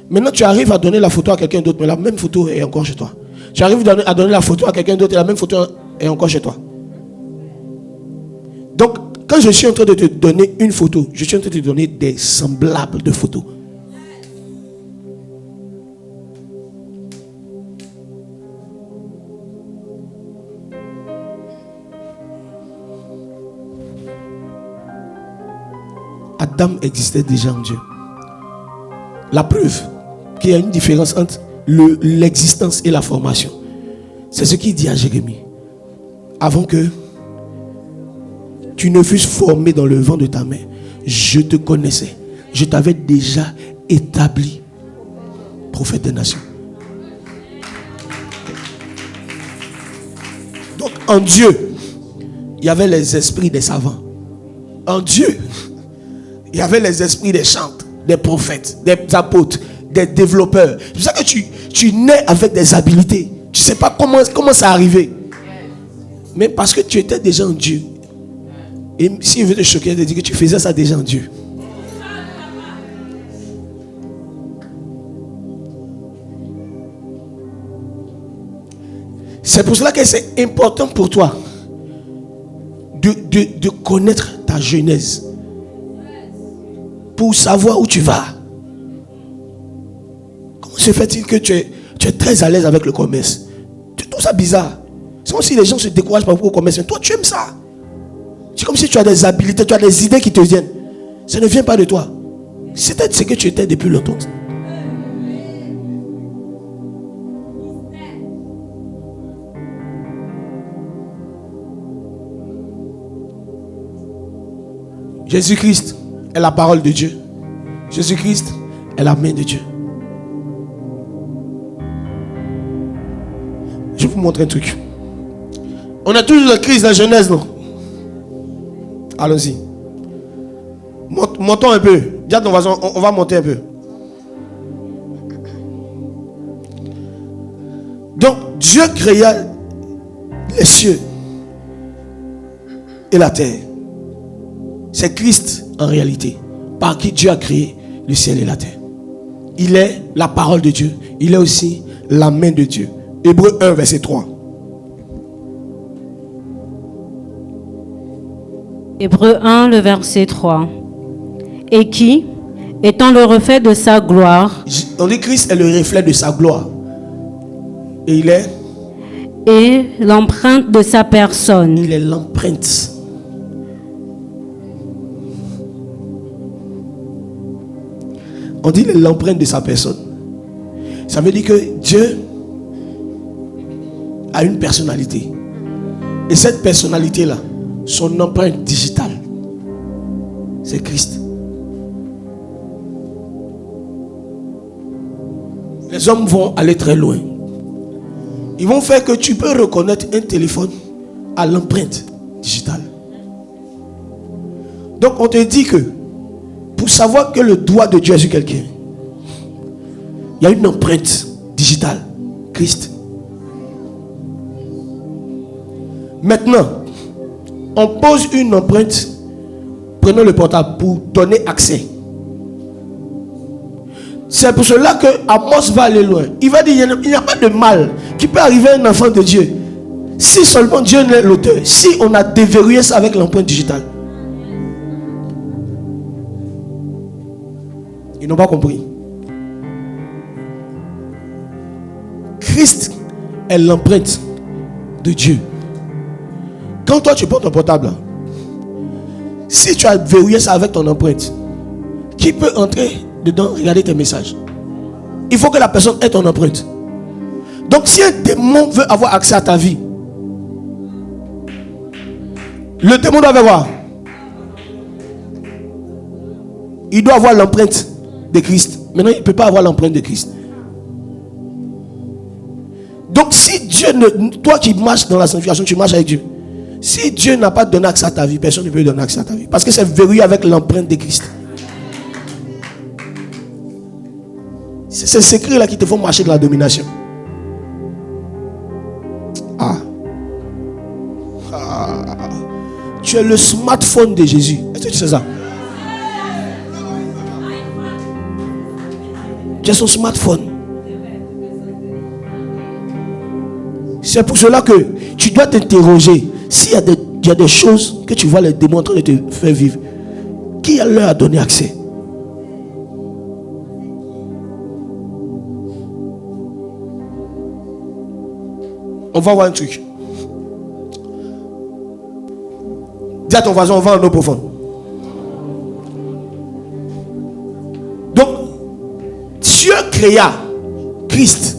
Maintenant, tu arrives à donner la photo à quelqu'un d'autre, mais la même photo est encore chez toi. Tu arrives à donner la photo à quelqu'un d'autre et la même photo est encore chez toi. Donc, quand je suis en train de te donner une photo, je suis en train de te donner des semblables de photos. Adam existait déjà en Dieu. La preuve qu'il y a une différence entre l'existence et la formation, c'est ce qu'il dit à Jérémie. Avant que tu ne fusses formé dans le vent de ta mère, je te connaissais. Je t'avais déjà établi prophète des nations. Donc en Dieu, il y avait les esprits des savants. En Dieu, il y avait les esprits des chantres, des prophètes, des apôtres, des développeurs. C'est pour ça que tu nais avec des habiletés. Tu ne sais pas comment ça arrivé. Mais parce que tu étais déjà en Dieu. Et s'il veut te choquer, il te dit que tu faisais ça déjà en Dieu. C'est pour cela que c'est important pour toi de connaître ta genèse. Pour savoir où tu vas. Comment se fait-il que tu es très à l'aise avec le commerce? Tu trouves ça bizarre. C'est comme si les gens se découragent par rapport au commerce. Mais toi, tu aimes ça. C'est comme si tu as des habilités, tu as des idées qui te viennent. Ça ne vient pas de toi. C'était ce que tu étais depuis longtemps. Jésus-Christ est la parole de Dieu. Jésus-Christ est la main de Dieu. Je vais vous montrer un truc. On a toujours la crise de la Genèse, non? Allons-y. Montons un peu. Dis à ton voisin, on va monter un peu. Donc, Dieu créa les cieux et la terre. C'est Christ en réalité, par qui Dieu a créé le ciel et la terre. Il est la parole de Dieu. Il est aussi la main de Dieu. Hébreux 1, verset 3. Hébreux 1, le verset 3. Et qui, étant le reflet de sa gloire... On dit Christ est le reflet de sa gloire. Et il est... Et l'empreinte de sa personne. Il est l'empreinte. On dit l'empreinte de sa personne. Ça veut dire que Dieu a une personnalité. Et cette personnalité-là, son empreinte digitale, c'est Christ. Les hommes vont aller très loin. Ils vont faire que tu peux reconnaître un téléphone à l'empreinte digitale. Donc on te dit que pour savoir que le doigt de Dieu est sur quelqu'un, il y a une empreinte digitale, Christ. Maintenant, on pose une empreinte, prenons le portable pour donner accès. C'est pour cela que Amos va aller loin. Il va dire, il n'y a pas de mal qui peut arriver à un enfant de Dieu. Si seulement Dieu n'est l'auteur, si on a déverrouillé ça avec l'empreinte digitale. Ils n'ont pas compris. Christ est l'empreinte de Dieu. Quand toi tu portes ton portable, si tu as verrouillé ça avec ton empreinte, qui peut entrer dedans, regarder tes messages? Il faut que la personne ait ton empreinte. Donc si un démon veut avoir accès à ta vie, le démon doit avoir. Il doit avoir l'empreinte de Christ. Maintenant, il ne peut pas avoir l'empreinte de Christ. Donc, si Dieu toi qui marches dans la sanctification, tu marches avec Dieu. Si Dieu n'a pas donné accès à ta vie, personne ne peut lui donner accès à ta vie. Parce que c'est verrouillé avec l'empreinte de Christ. C'est ces secrets-là qui te font marcher de la domination. Tu es le smartphone de Jésus. Est-ce que tu sais ça? Tu es son smartphone. C'est pour cela que tu dois t'interroger. S'il y a des choses que tu vois les démons en train de te faire vivre, qui leur a donné accès? On va voir un truc. Dis à ton voisin, on va en eau profonde. Donc, Dieu créa Christ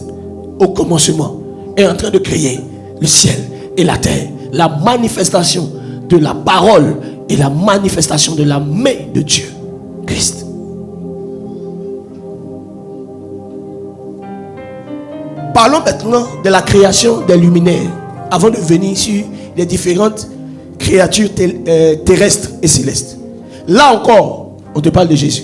au commencement, est en train de créer le ciel et la terre, la manifestation de la parole et la manifestation de la main de Dieu, Christ. Parlons maintenant de la création des luminaires avant de venir sur les différentes créatures terrestres et célestes. Là encore, on te parle de Jésus.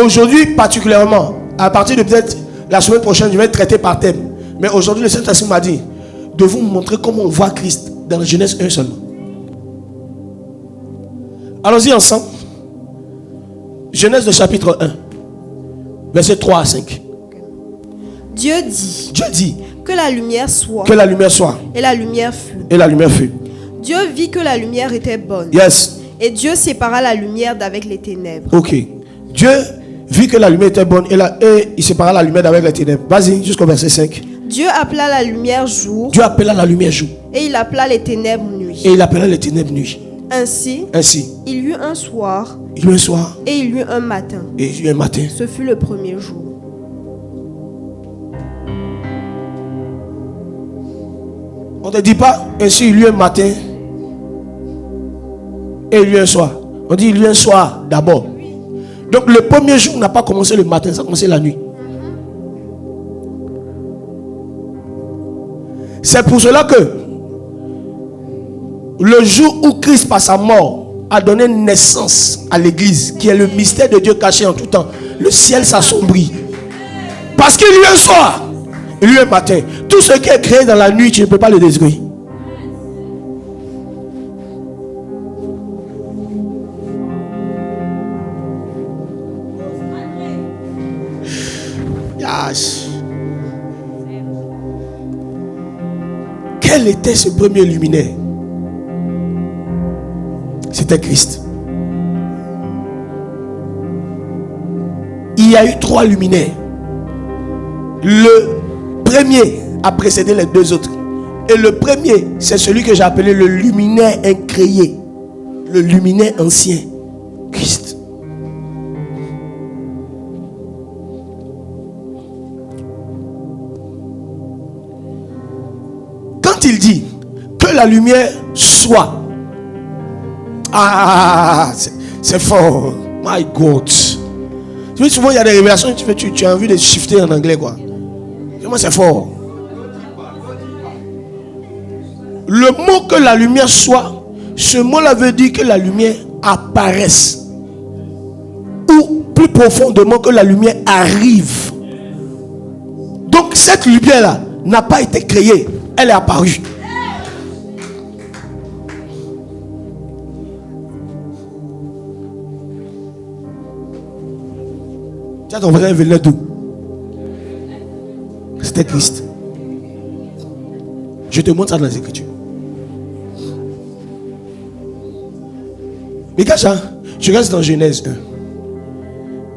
Aujourd'hui, particulièrement, à partir de peut-être la semaine prochaine, je vais traiter par thème. Mais aujourd'hui, le Saint-Esprit m'a dit de vous montrer comment on voit Christ dans la Genèse 1 seulement. Allons-y ensemble. Genèse le chapitre 1, versets 3 à 5. Dieu dit que la lumière soit. Que la lumière soit. Et la lumière fut. Et la lumière fut. Dieu vit que la lumière était bonne. Yes. Et Dieu sépara la lumière d'avec les ténèbres. Ok. Dieu vit que la lumière était bonne et il sépara la lumière d'avec les ténèbres. Vas-y, jusqu'au verset 5. Dieu appela la lumière jour. Dieu appela la lumière jour. Et il appela les ténèbres nuit. Et il appela les ténèbres nuit. Ainsi, il y eut un soir. Il y eut un soir. Et il y eut un matin. Et il y eut un matin. Ce fut le premier jour. On ne dit pas ainsi il y eut un matin et il y eut un soir. On dit il y eut un soir d'abord. Donc le premier jour n'a pas commencé le matin, ça a commencé la nuit. C'est pour cela que le jour où Christ par sa mort a donné naissance à l'église, qui est le mystère de Dieu caché en tout temps, le ciel s'assombrit. Parce qu'il y a eu un soir, il y a eu un matin. Tout ce qui est créé dans la nuit, tu ne peux pas le détruire. Yes. Quel était ce premier luminaire? C'était Christ. Il y a eu 3 luminaires. Le premier a précédé les 2 autres. Et le premier, c'est celui que j'ai appelé le luminaire incréé. Le luminaire ancien. Christ. Quand il dit que la lumière soit. C'est fort. My God. Tu vois, souvent il y a des révélations, tu as envie de shifter en anglais, quoi. Comment c'est fort. Le mot que la lumière soit, ce mot-là veut dire que la lumière apparaisse. Ou plus profondément que la lumière arrive. Donc cette lumière-là n'a pas été créée, elle est apparue. Tiens, ton frère venait d'où? C'était Christ. Je te montre ça dans les Écritures. Mais regarde ça, je reste dans Genèse 1.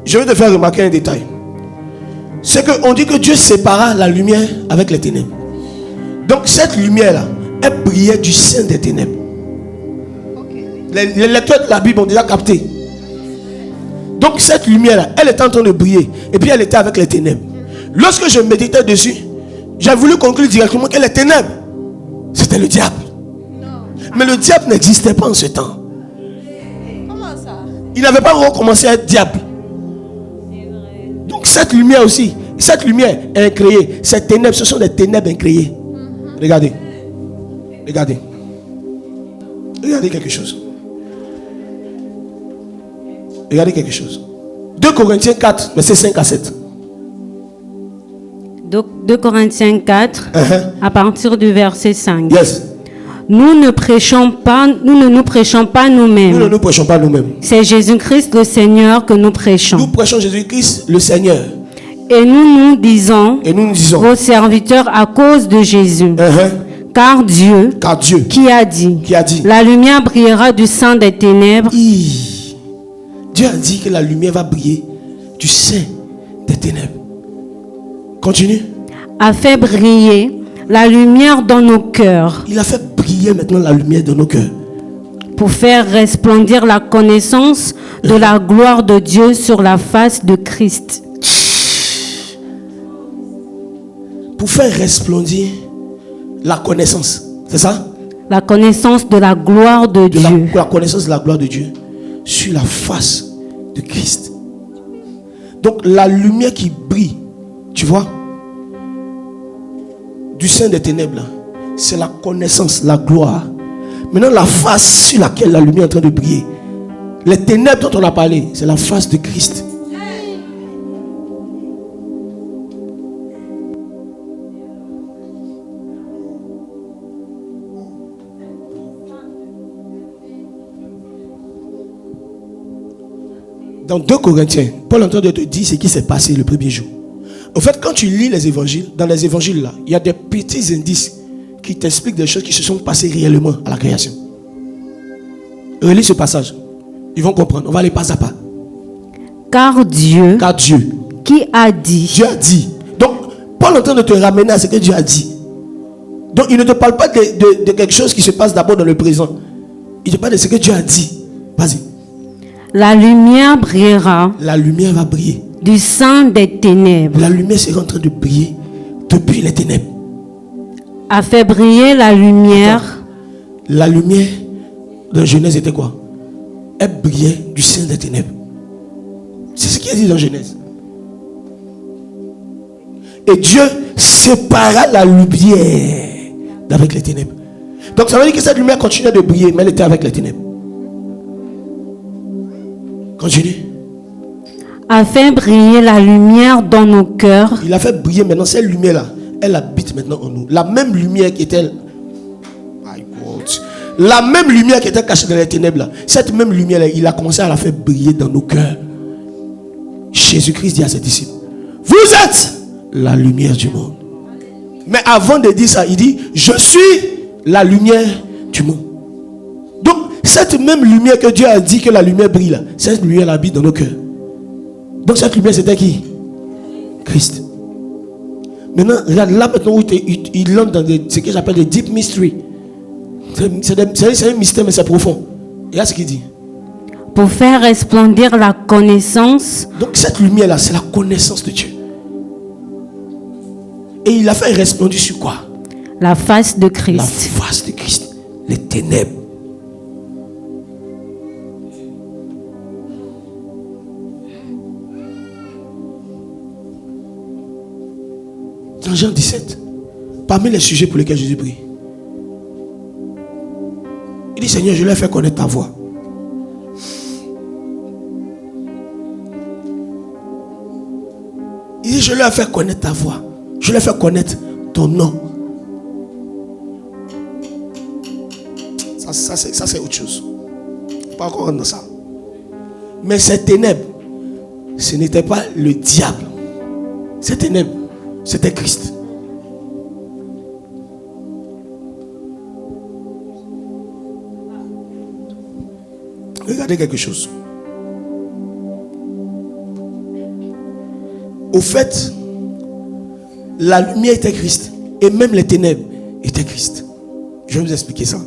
Je vais te faire remarquer un détail. C'est qu'on dit que Dieu sépara la lumière avec les ténèbres. Donc cette lumière-là, elle brillait du sein des ténèbres. Les lecteurs de la Bible ont déjà capté. Donc cette lumière-là, elle était en train de briller. Et puis elle était avec les ténèbres. Lorsque je méditais dessus, j'ai voulu conclure directement que les ténèbres, c'était le diable. Mais le diable n'existait pas en ce temps. Comment ça? Il n'avait pas encore commencé à être diable. Donc cette lumière aussi, cette lumière est incréée. Ces ténèbres, ce sont des ténèbres incréées. Regardez. Regardez. Regardez quelque chose. Regardez quelque chose. 2 Corinthiens 4, versets 5 à 7. 2 Corinthiens 4, à partir du verset 5. Yes. Nous ne nous prêchons pas nous-mêmes. Nous ne nous prêchons pas nous-mêmes. C'est Jésus-Christ le Seigneur que nous prêchons. Nous prêchons Jésus-Christ le Seigneur. Et nous disons, vos serviteurs à cause de Jésus. Car Dieu, qui a dit, la lumière brillera du sein des ténèbres. Dieu a dit que la lumière va briller du sein des ténèbres. Continue. A fait briller la lumière dans nos cœurs. Il a fait briller maintenant la lumière dans nos cœurs. Pour faire resplendir la connaissance de la gloire de Dieu sur la face de Christ. Pour faire resplendir la connaissance. C'est ça? La connaissance de la gloire de Dieu. La connaissance de la gloire de Dieu sur la face de Christ. Donc la lumière qui brille, tu vois, du sein des ténèbres, c'est la connaissance, la gloire. Maintenant, la face sur laquelle la lumière est en train de briller, les ténèbres dont on a parlé, c'est la face de Christ. Dans 2 Corinthiens, Paul est en train de te dire ce qui s'est passé le premier jour. En fait, quand tu lis les évangiles, dans les évangiles là, il y a des petits indices qui t'expliquent des choses qui se sont passées réellement à la création. Relis ce passage. Ils vont comprendre. On va aller pas à pas. Car Dieu, qui a dit. Dieu a dit. Donc, Paul est en train de te ramener à ce que Dieu a dit. Donc, il ne te parle pas de quelque chose qui se passe d'abord dans le présent. Il te parle de ce que Dieu a dit. Vas-y. La lumière brillera. La lumière va briller. Du sein des ténèbres. La lumière sera en train de briller depuis les ténèbres. A fait briller la lumière. Attends. La lumière dans Genèse était quoi? Elle brillait du sein des ténèbres. C'est ce qu'il a dit dans Genèse. Et Dieu sépara la lumière d'avec les ténèbres. Donc ça veut dire que cette lumière continuait de briller, mais elle était avec les ténèbres. Continue. A fait briller la lumière dans nos cœurs. Il a fait briller maintenant cette lumière-là. Elle habite maintenant en nous. La même lumière qui était... La même lumière qui était cachée dans les ténèbres là. Cette même lumière-là, il a commencé à la faire briller dans nos cœurs. Jésus-Christ dit à ses disciples, vous êtes la lumière du monde. Mais avant de dire ça, il dit, je suis la lumière du monde. Donc, cette même lumière que Dieu a dit que la lumière brille là, cette lumière habite dans nos cœurs. Donc cette lumière c'était qui? Christ. Maintenant, regarde là maintenant où il entre dans ce que j'appelle des deep mystery. C'est un mystère mais c'est profond. Et là ce qu'il dit. Pour faire resplendir la connaissance. Donc cette lumière là c'est la connaissance de Dieu. Et il a fait resplendir sur quoi? La face de Christ. La face de Christ. Les ténèbres. Dans Jean 17, parmi les sujets pour lesquels Jésus prie, il dit Seigneur, je leur ai fait connaître ta voix. Il dit je leur ai fait connaître ta voix. Je leur ai fait connaître ton nom. Ça c'est autre chose. Pas encore dans ça. Mais ces ténèbres, ce n'était pas le diable. Ces ténèbres, c'était Christ. Regardez quelque chose. Au fait, la lumière était Christ. Et même les ténèbres étaient Christ. Je vais vous expliquer ça.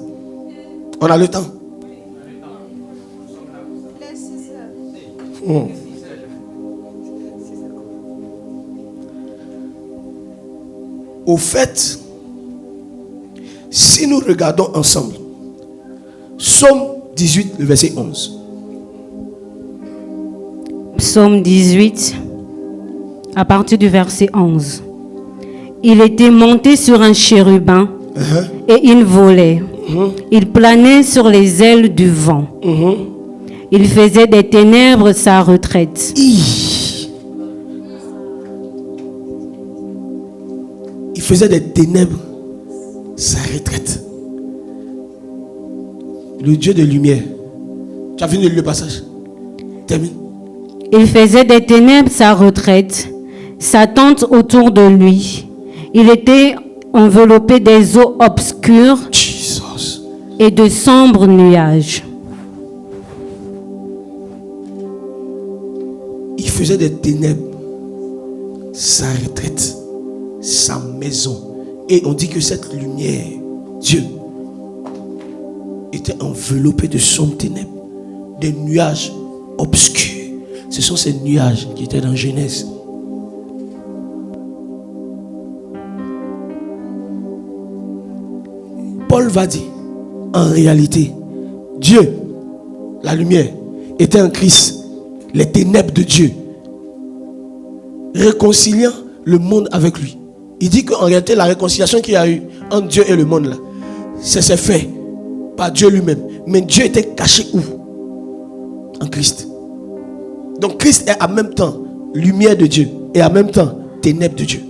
On a le temps. Au fait, si nous regardons ensemble, Psaume 18, le verset 11. Psaume 18, à partir du verset 11. Il était monté sur un chérubin et il volait. Il planait sur les ailes du vent. Il faisait des ténèbres sa retraite. Il faisait des ténèbres sa retraite. Le Dieu de lumière. Tu as fini de lire le passage? Termine. Il faisait des ténèbres sa retraite, sa tente autour de lui. Il était enveloppé des eaux obscures et de sombres nuages. Il faisait des ténèbres sa retraite, sa maison. Et on dit que cette lumière, Dieu, était enveloppé de sombres ténèbres, des nuages obscurs. Ce sont ces nuages qui étaient dans Genèse. Paul va dire, en réalité, Dieu, la lumière, était en Christ, les ténèbres de Dieu, réconciliant le monde avec lui. Il dit qu'en réalité, la réconciliation qu'il y a eu entre Dieu et le monde, là, c'est fait par Dieu lui-même. Mais Dieu était caché où? En Christ. Donc Christ est en même temps lumière de Dieu et en même temps ténèbres de Dieu.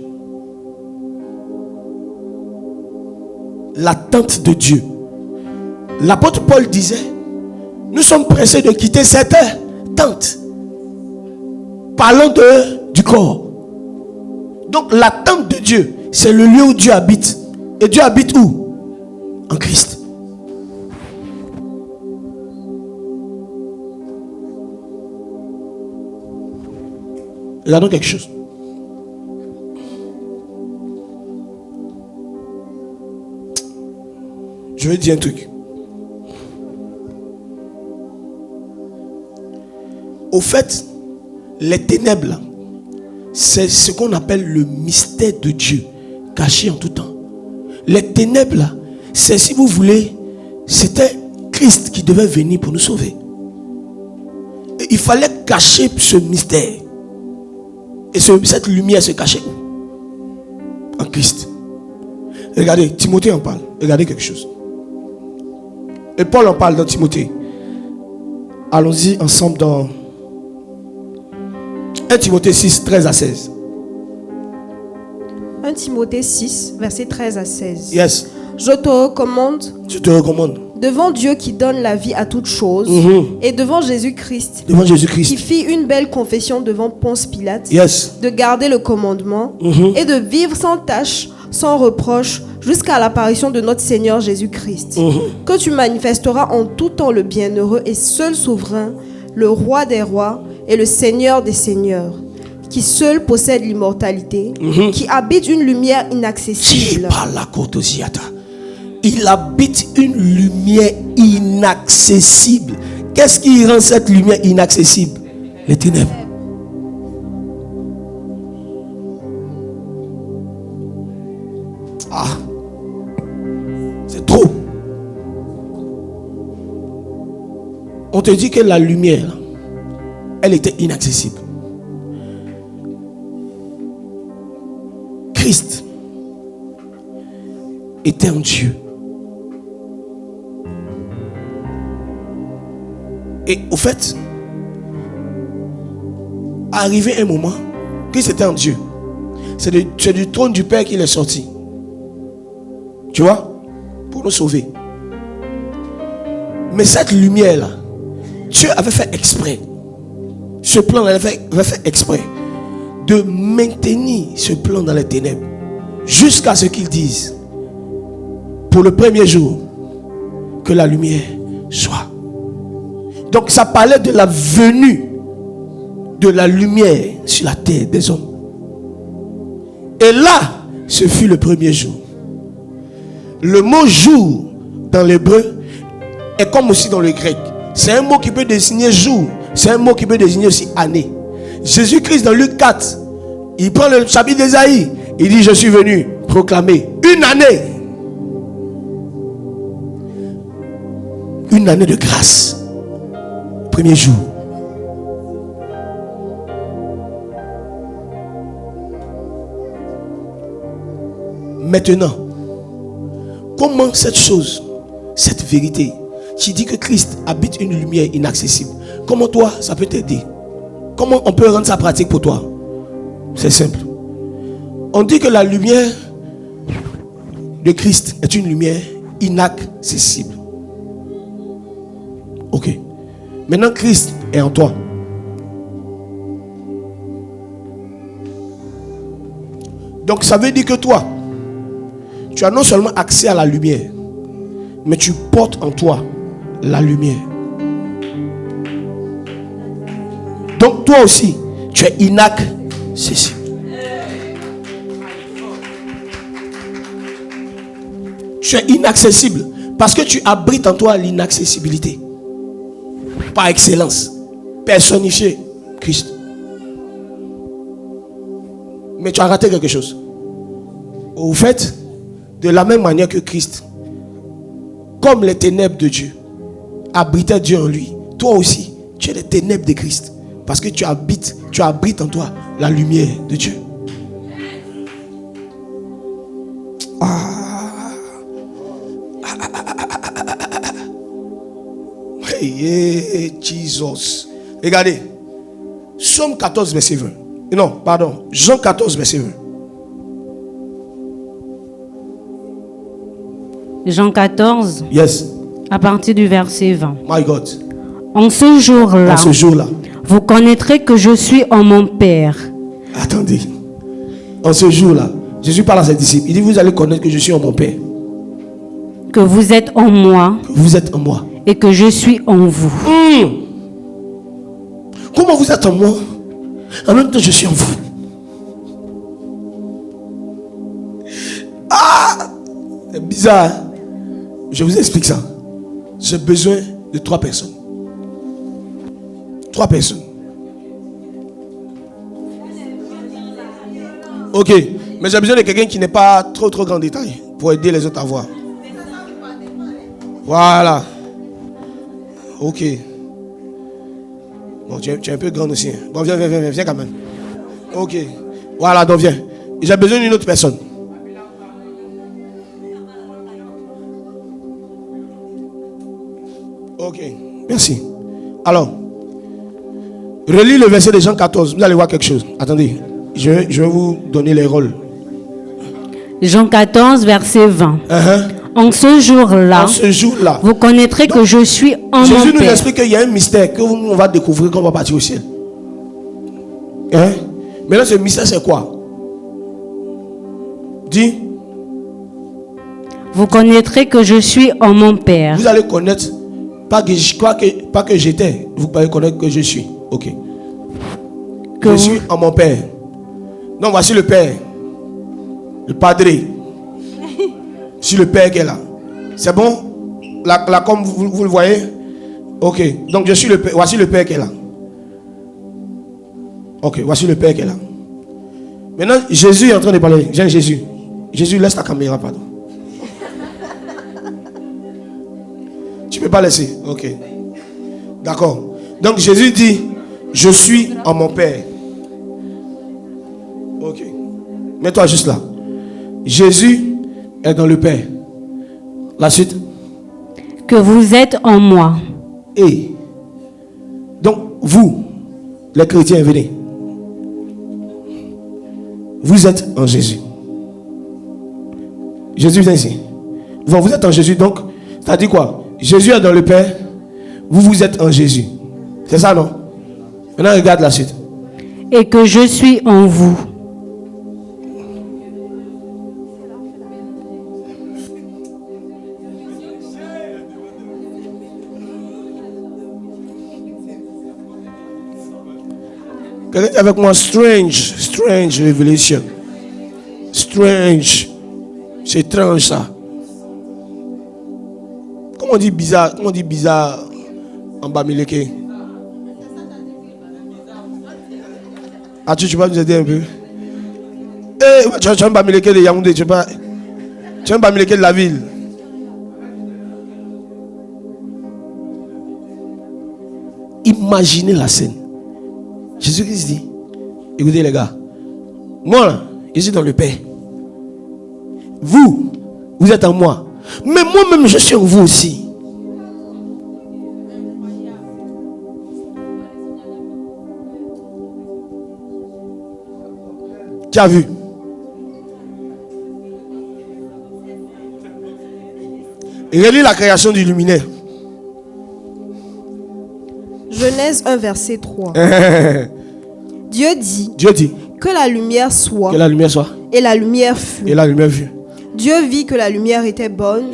La tente de Dieu. L'apôtre Paul disait, nous sommes pressés de quitter cette tente. Parlons du corps. Donc la tente de Dieu, c'est le lieu où Dieu habite. Et Dieu habite où? En Christ. Regardons quelque chose. Je vais dire un truc. Au fait, les ténèbres, là, c'est ce qu'on appelle le mystère de Dieu, caché en tout temps. Les ténèbres, là, c'est, si vous voulez, c'était Christ qui devait venir pour nous sauver. Et il fallait cacher ce mystère. Et cette lumière se cachait où? En Christ. Regardez, Timothée en parle. Regardez quelque chose. Et Paul en parle dans Timothée. Allons-y ensemble dans 1 Timothée 6, 13 à 16. 1 Timothée 6, versets 13 à 16. Yes. Je te recommande. Je te recommande. Devant Dieu qui donne la vie à toutes choses, et devant Jésus-Christ, qui fit une belle confession devant Ponce Pilate, de garder le commandement et de vivre sans tâche, sans reproche, jusqu'à l'apparition de notre Seigneur Jésus-Christ, que tu manifesteras en tout temps le bienheureux et seul souverain, le roi des rois et le Seigneur des seigneurs, qui seul possède l'immortalité, qui habite une lumière inaccessible. Il habite une lumière inaccessible. Qu'est-ce qui rend cette lumière inaccessible? Les ténèbres. Ah, c'est trop. On te dit que la lumière, elle était inaccessible. Christ était un Dieu. Et au fait, arrivé un moment, Christ était un Dieu. C'est du trône du Père qu'il est sorti. Tu vois? Pour nous sauver. Mais cette lumière-là, Dieu avait fait exprès. Ce plan avait fait exprès de maintenir ce plan dans les ténèbres jusqu'à ce qu'il dise pour le premier jour que la lumière soit. Donc ça parlait de la venue de la lumière sur la terre des hommes. Et là, ce fut le premier jour. Le mot jour dans l'hébreu est comme aussi dans le grec. C'est un mot qui peut désigner jour. C'est un mot qui peut désigner aussi année. Jésus-Christ dans Luc 4, il prend le chapitre d'Ésaïe. Il dit, je suis venu proclamer une année. Une année de grâce. Premier jour. Maintenant, comment cette chose, cette vérité, qui dit que Christ habite une lumière inaccessible, Comment toi, ça peut t'aider? Comment on peut rendre ça pratique pour toi? C'est simple. On dit que la lumière de Christ est une lumière inaccessible. Ok. Maintenant, Christ est en toi. Donc, ça veut dire que toi, tu as non seulement accès à la lumière, mais tu portes en toi la lumière. Donc, toi aussi, tu es inaccessible. Tu es inaccessible parce que tu abrites en toi l'inaccessibilité. Par excellence, personnifié Christ. Mais tu as raté quelque chose. Au fait, de la même manière que Christ, comme les ténèbres de Dieu abritaient Dieu en lui, toi aussi, tu es les ténèbres de Christ. Parce que tu abrites en toi la lumière de Dieu. Hey, Jesus. Regardez. Somme 14, verset 20. Non, pardon. Jean 14, verset 20. Jean 14, Yes. à partir du verset 20. My God. En ce jour-là, En ce jour-là. vous connaîtrez que je suis en mon Père. Attendez. En ce jour-là, Jésus parle à ses disciples. Il dit, vous allez connaître que je suis en mon Père. Que vous êtes en moi Que vous êtes en moi. et que je suis en vous. Comment vous êtes en moi? En même temps, je suis en vous. Ah! C'est bizarre. Je vous explique ça. J'ai besoin de 3 personnes. 3 personnes. Ok. Mais j'ai besoin de quelqu'un qui n'est pas trop grand détail pour aider les autres à voir. Voilà. Ok. Bon, tu es un peu grand aussi. Bon, viens quand même. Ok. Voilà, donc viens. J'ai besoin d'une autre personne. Ok. Merci. Alors, relis le verset de Jean 14. Vous allez voir quelque chose. Attendez. Je vais vous donner les rôles. Jean 14, verset 20. En ce jour-là, vous connaîtrez que je suis en mon Père. Jésus nous explique qu'il y a un mystère qu'on va découvrir quand on va partir au ciel. Mais là, ce mystère, c'est quoi? Dis. Vous connaîtrez que je suis en mon Père. Vous allez connaître, pas que j'étais, vous allez connaître que je suis. Ok. Que je suis en mon Père. Donc voici le Père. Le Padré. C'est le Père qui est là. C'est bon? Là comme vous le voyez? Ok. Donc je suis le Père. Voici le Père qui est là. Ok. Voici le Père qui est là. Maintenant, Jésus est en train de parler. Viens, Jésus. Jésus, laisse ta caméra, pardon. Tu ne peux pas laisser. Ok. D'accord. Donc Jésus dit, je suis en mon Père. Ok. Mets-toi juste là. Jésus est dans le Père. La suite. Que vous êtes en moi. Et donc vous, les chrétiens, venez. Vous êtes en Jésus. Jésus vient ici. Vous êtes en Jésus, donc ça dit quoi? Jésus est dans le Père. Vous êtes en Jésus. C'est ça, non? Maintenant regarde la suite. Et que je suis en vous. Quelqu'un dit avec moi, strange revelation. Strange. C'est étrange ça. Comment on dit bizarre? Comment on dit bizarre en bamileke? Ah, tu vas nous aider un peu? Eh, tu as un bamileke de Yaoundé, tu as un bamileke de la ville. Imaginez la scène. Jésus-Christ dit, écoutez les gars, moi là, je suis dans le Père. Vous êtes en moi. Mais moi-même, je suis en vous aussi. Qui a vu? Relis la création du luminaire. Genèse 1, verset 3. Dieu dit Dieu dit que la lumière soit. que la lumière soit. Et la lumière fut. Et la lumière fut. Dieu vit que la lumière était bonne.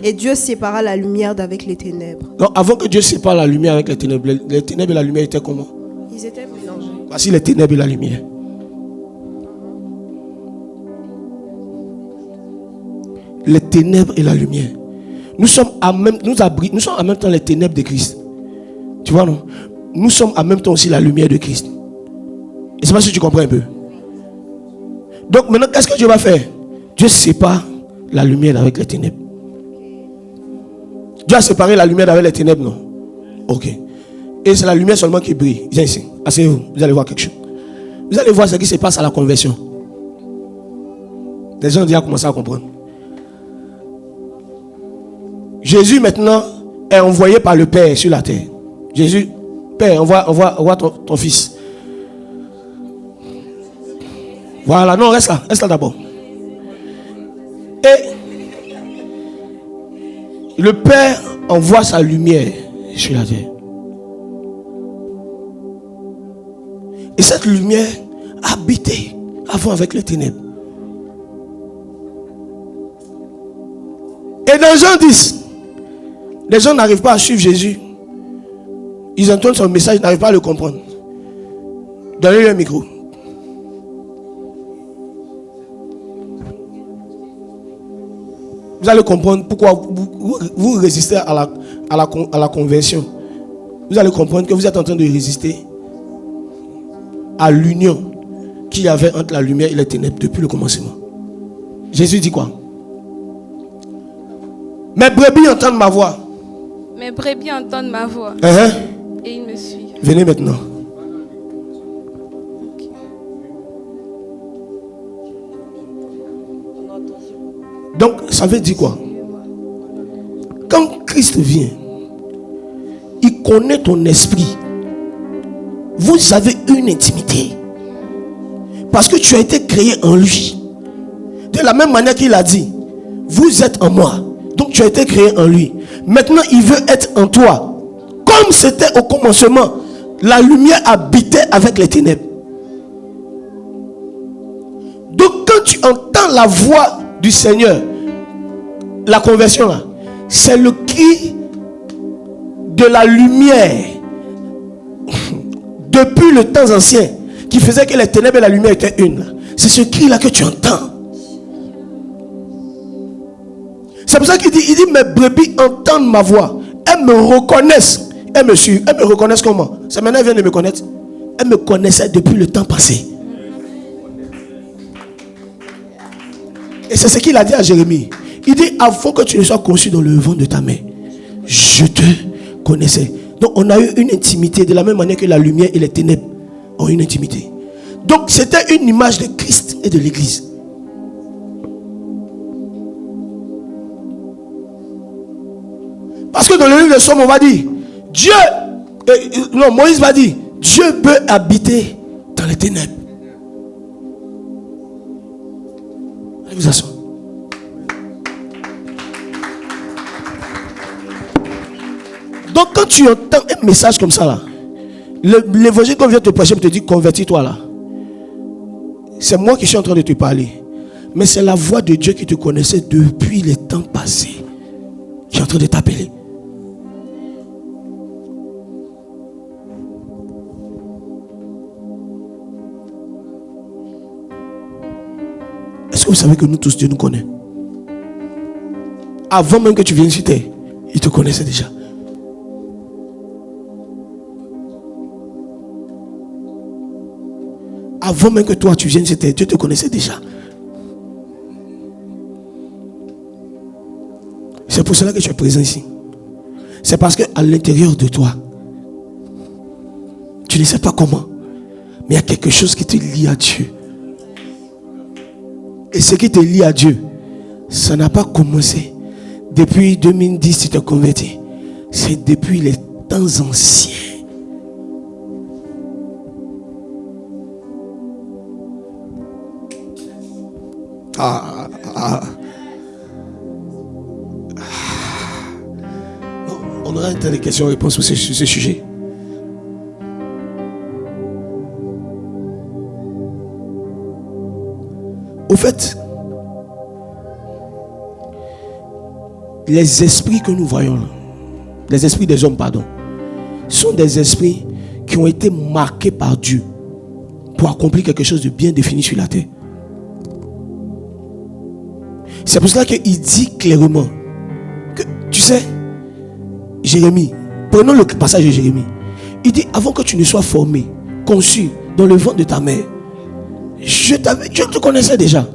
Et Dieu sépara la lumière d'avec les ténèbres. Donc avant que Dieu sépare la lumière avec les ténèbres et la lumière étaient comment? Ils étaient mélangés. Voici les ténèbres et la lumière. Les ténèbres et la lumière. Nous sommes en même temps les ténèbres de Christ. Tu vois, non? Nous sommes en même temps aussi la lumière de Christ. Et c'est pas si tu comprends un peu. Donc maintenant, qu'est-ce que Dieu va faire? Dieu sépare la lumière avec les ténèbres. Dieu a séparé la lumière avec les ténèbres, non? Ok. Et c'est la lumière seulement qui brille. Viens ici, asseyez-vous, vous allez voir quelque chose. Vous allez voir ce qui se passe à la conversion. Les gens ont déjà commencé à comprendre. Jésus maintenant est envoyé par le Père sur la terre. Jésus, Père, envoie ton fils. Voilà, non, reste là d'abord. Et le Père envoie sa lumière sur la terre. Et cette lumière habitait avant avec les ténèbres. Et dans Jean 10, les gens n'arrivent pas à suivre Jésus. Ils entendent son message, ils n'arrivent pas à le comprendre. Donnez-lui un micro. Vous allez comprendre pourquoi vous résistez à la conversion. Vous allez comprendre que vous êtes en train de résister à l'union qu'il y avait entre la lumière et les ténèbres depuis le commencement. Jésus dit quoi? Mes brebis entendent ma voix. Mes brebis entendent ma voix. Et ils me suivent. Venez maintenant. Donc, ça veut dire quoi? Quand Christ vient, il connaît ton esprit. Vous avez une intimité. Parce que tu as été créé en lui. De la même manière qu'il a dit, vous êtes en moi. Donc tu as été créé en lui. Maintenant, il veut être en toi. Comme c'était au commencement, la lumière habitait avec les ténèbres. Donc quand tu entends la voix du Seigneur, la conversion là, c'est le cri de la lumière depuis le temps ancien qui faisait que les ténèbres et la lumière étaient une. C'est ce cri là que tu entends. C'est pour ça qu'il dit, mes brebis entendent ma voix. Elles me reconnaissent. Elles me suivent. Elles me reconnaissent comment? C'est maintenant qu'elles viennent de me connaître. Elles me connaissaient depuis le temps passé. Et c'est ce qu'il a dit à Jérémie. Il dit, avant que tu ne sois conçu dans le ventre de ta mère, je te connaissais. Donc on a eu une intimité de la même manière que la lumière et les ténèbres ont une intimité. Donc c'était une image de Christ et de l'Église. Parce que dans le livre de Somme, on va dire, Moïse va dire, Dieu peut habiter dans les ténèbres. Allez vous asseoir. Donc quand tu entends un message comme ça là, l'évangile qu'on vient te prêcher pour te dire convertis-toi là, c'est moi qui suis en train de te parler. Mais c'est la voix de Dieu qui te connaissait depuis les temps passés qui est en train de t'appeler. Est-ce que vous savez que nous tous, Dieu nous connaît? Avant même que tu viennes sur terre, il te connaissait déjà. Avant même que toi tu viennes sur terre, Dieu te connaissait déjà. C'est pour cela que tu es présent ici. C'est parce qu'à l'intérieur de toi, tu ne sais pas comment, mais il y a quelque chose qui te lie à Dieu. Et ce qui te lie à Dieu, ça n'a pas commencé depuis 2010 tu t'es converti. C'est depuis les temps anciens. On aura un tas de questions-réponses sur ce sujet. Au fait, les esprits que nous voyons là, les esprits des hommes, pardon, sont des esprits qui ont été marqués par Dieu pour accomplir quelque chose de bien défini sur la terre. C'est pour cela qu'il dit clairement que, tu sais, Jérémie, prenons le passage de Jérémie. Il dit, avant que tu ne sois formé, conçu dans le ventre de ta mère, je te connaissais déjà.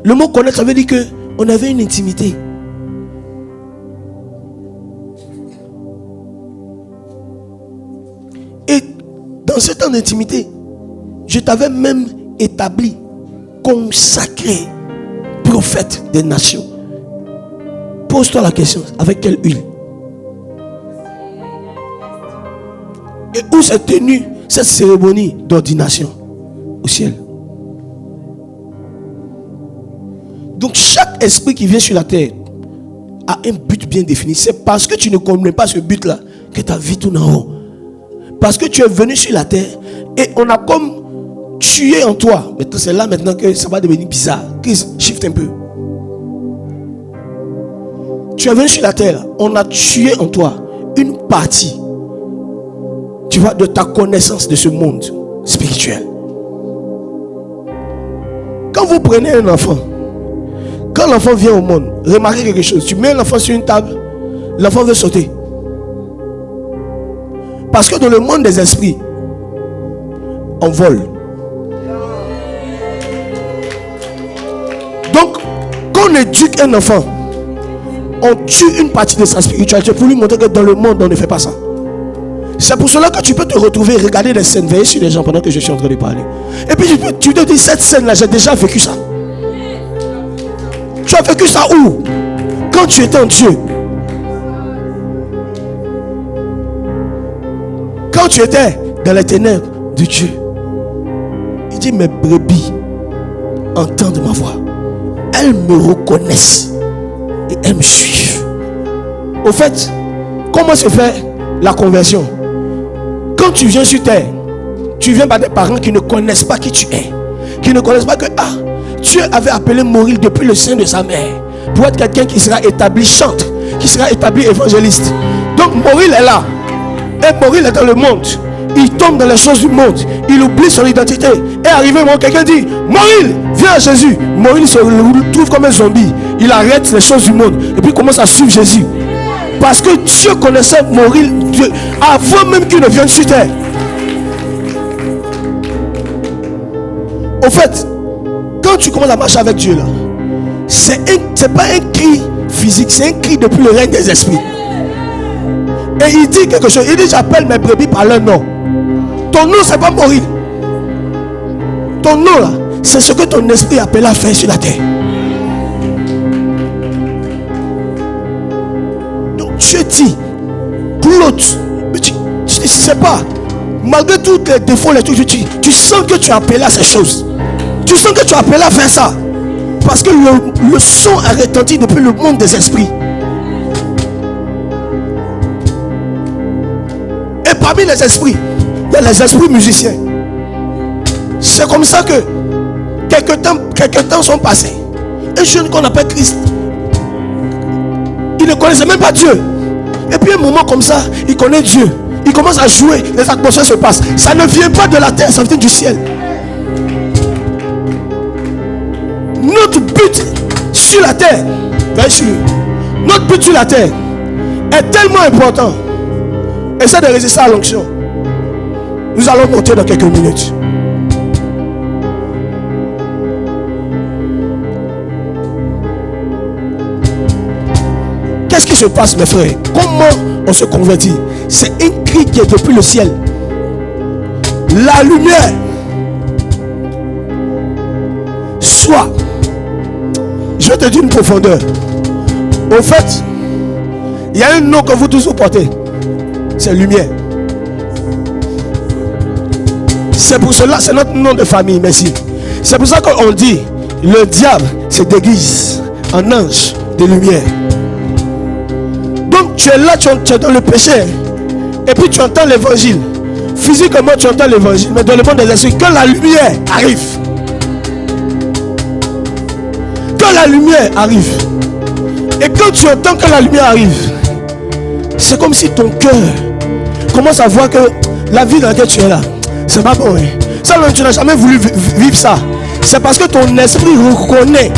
Le mot connaître, ça veut dire qu'on avait une intimité. Et dans ce temps d'intimité, je t'avais même établi, consacré, prophète des nations. Pose-toi la question, avec quelle huile? Et où s'est tenue cette cérémonie d'ordination? Au ciel. Donc chaque esprit qui vient sur la terre a un but bien défini. C'est parce que tu ne connais pas ce but-là que ta vie tourne en rond. Parce que tu es venu sur la terre et on a comme tué en toi. Maintenant c'est là maintenant que ça va devenir bizarre. Chris, shift un peu. Tu es venu sur la terre, on a tué en toi une partie, tu vois, de ta connaissance de ce monde spirituel. Quand vous prenez un enfant, quand l'enfant vient au monde, remarquez quelque chose. Tu mets l'enfant sur une table, l'enfant veut sauter. Parce que dans le monde des esprits, on vole. Donc, quand on éduque un enfant, on tue une partie de sa spiritualité pour lui montrer que dans le monde, on ne fait pas ça. C'est pour cela que tu peux te retrouver, regarder des scènes, veiller sur les gens pendant que je suis en train de parler. Et puis tu te dis, cette scène-là, j'ai déjà vécu ça. Tu as vécu ça où? Quand tu étais en Dieu. Quand tu étais dans les ténèbres de Dieu. Il dit, mes brebis entendent ma voix. Elles me reconnaissent et elles me suivent. Au fait, comment se fait la conversion? Quand tu viens sur terre, tu viens par des parents qui ne connaissent pas qui tu es, qui ne connaissent pas que Dieu avait appelé Maurice depuis le sein de sa mère pour être quelqu'un qui sera établi chantre, qui sera établi évangéliste. Donc Maurice est là et Maurice est dans le monde. Il tombe dans les choses du monde, il oublie son identité. Et arrivé, quelqu'un dit, Maurice, viens à Jésus. Maurice se retrouve comme un zombie. Il arrête les choses du monde et puis commence à suivre Jésus. Parce que Dieu connaissait Maurice avant même qu'il ne vienne sur terre. Au fait, quand tu commences à marcher avec Dieu là, c'est pas un cri physique, c'est un cri depuis le règne des esprits. Et il dit quelque chose, il dit, j'appelle mes brebis par leur nom. Ton nom c'est pas Maurice. Ton nom là, c'est ce que ton esprit appelle à faire sur la terre. Donc Dieu dit pour l'autre, je sais pas, malgré tous les défauts, les trucs, tu sens que tu as appelé à ces choses. Tu sens que tu as appelé à faire ça. Parce que le son a retenti depuis le monde des esprits. Et parmi les esprits, il y a les esprits musiciens. C'est comme ça que quelques temps sont passés. Un jeune qu'on appelle Christ, il ne connaissait même pas Dieu. Et puis un moment comme ça, il connaît Dieu. Il commence à jouer, les atmosphères se passent. Ça ne vient pas de la terre, ça vient du ciel. Notre but sur la terre, bien sûr, notre but sur la terre est tellement important. Essaie de résister à l'onction. Nous allons monter dans quelques minutes. Qu'est-ce qui se passe, mes frères? Comment on se convertit? C'est un cri qui est depuis le ciel. La lumière soit. Je te dis une profondeur. Au fait, il y a un nom que vous tous vous portez. C'est lumière. C'est pour cela, c'est notre nom de famille, merci. C'est pour ça qu'on dit Le diable se déguise en ange de lumière. Donc tu es là, tu es dans le péché. Et puis tu entends l'évangile. Physiquement tu entends l'évangile. Mais dans le monde des esprits, quand la lumière arrive. Quand la lumière arrive. Et quand tu entends que la lumière arrive, c'est comme si ton cœur commence à voir que la vie dans laquelle tu es là, c'est pas bon. Ça, même tu n'as jamais voulu vivre ça. C'est parce que ton esprit reconnaît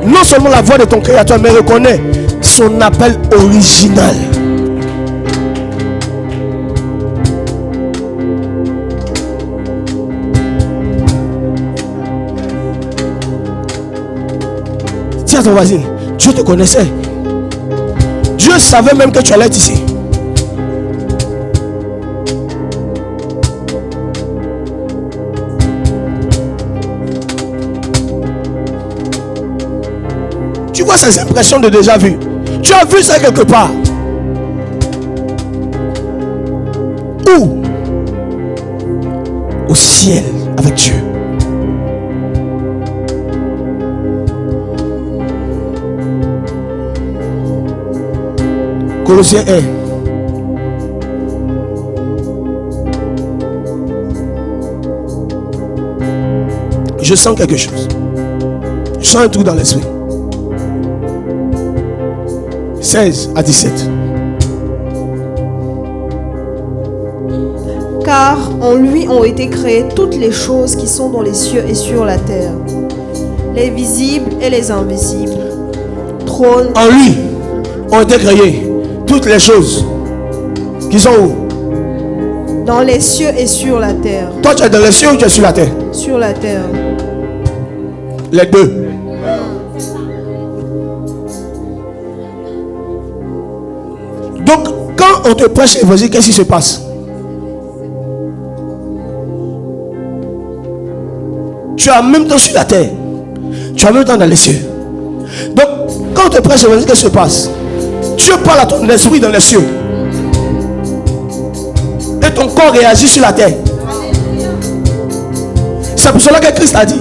non seulement la voix de ton créateur, mais reconnaît son appel original. Dis à ton voisin, Dieu te connaissait. Dieu savait même que tu allais être ici. Tu vois ces impressions de déjà vu. Tu as vu ça quelque part. Où? Au ciel avec Dieu. Colossiens 1. Je sens quelque chose. Je sens un truc dans l'esprit. 16 à 17. Car en lui ont été créées toutes les choses qui sont dans les cieux et sur la terre, les visibles et les invisibles. Trône. En lui ont été créées toutes les choses qui sont où? Dans les cieux et sur la terre. Toi tu es dans les cieux ou tu es sur la terre? Sur la terre. Les deux. Donc quand on te prêche l'évangile, qu'est-ce qui se passe? Tu es en même temps sur la terre. Tu es en même temps dans les cieux. Donc quand on te prêche l'évangile, qu'est-ce qui se passe? Dieu parle à ton esprit dans les cieux. Et ton corps réagit sur la terre. C'est pour cela que Christ a dit: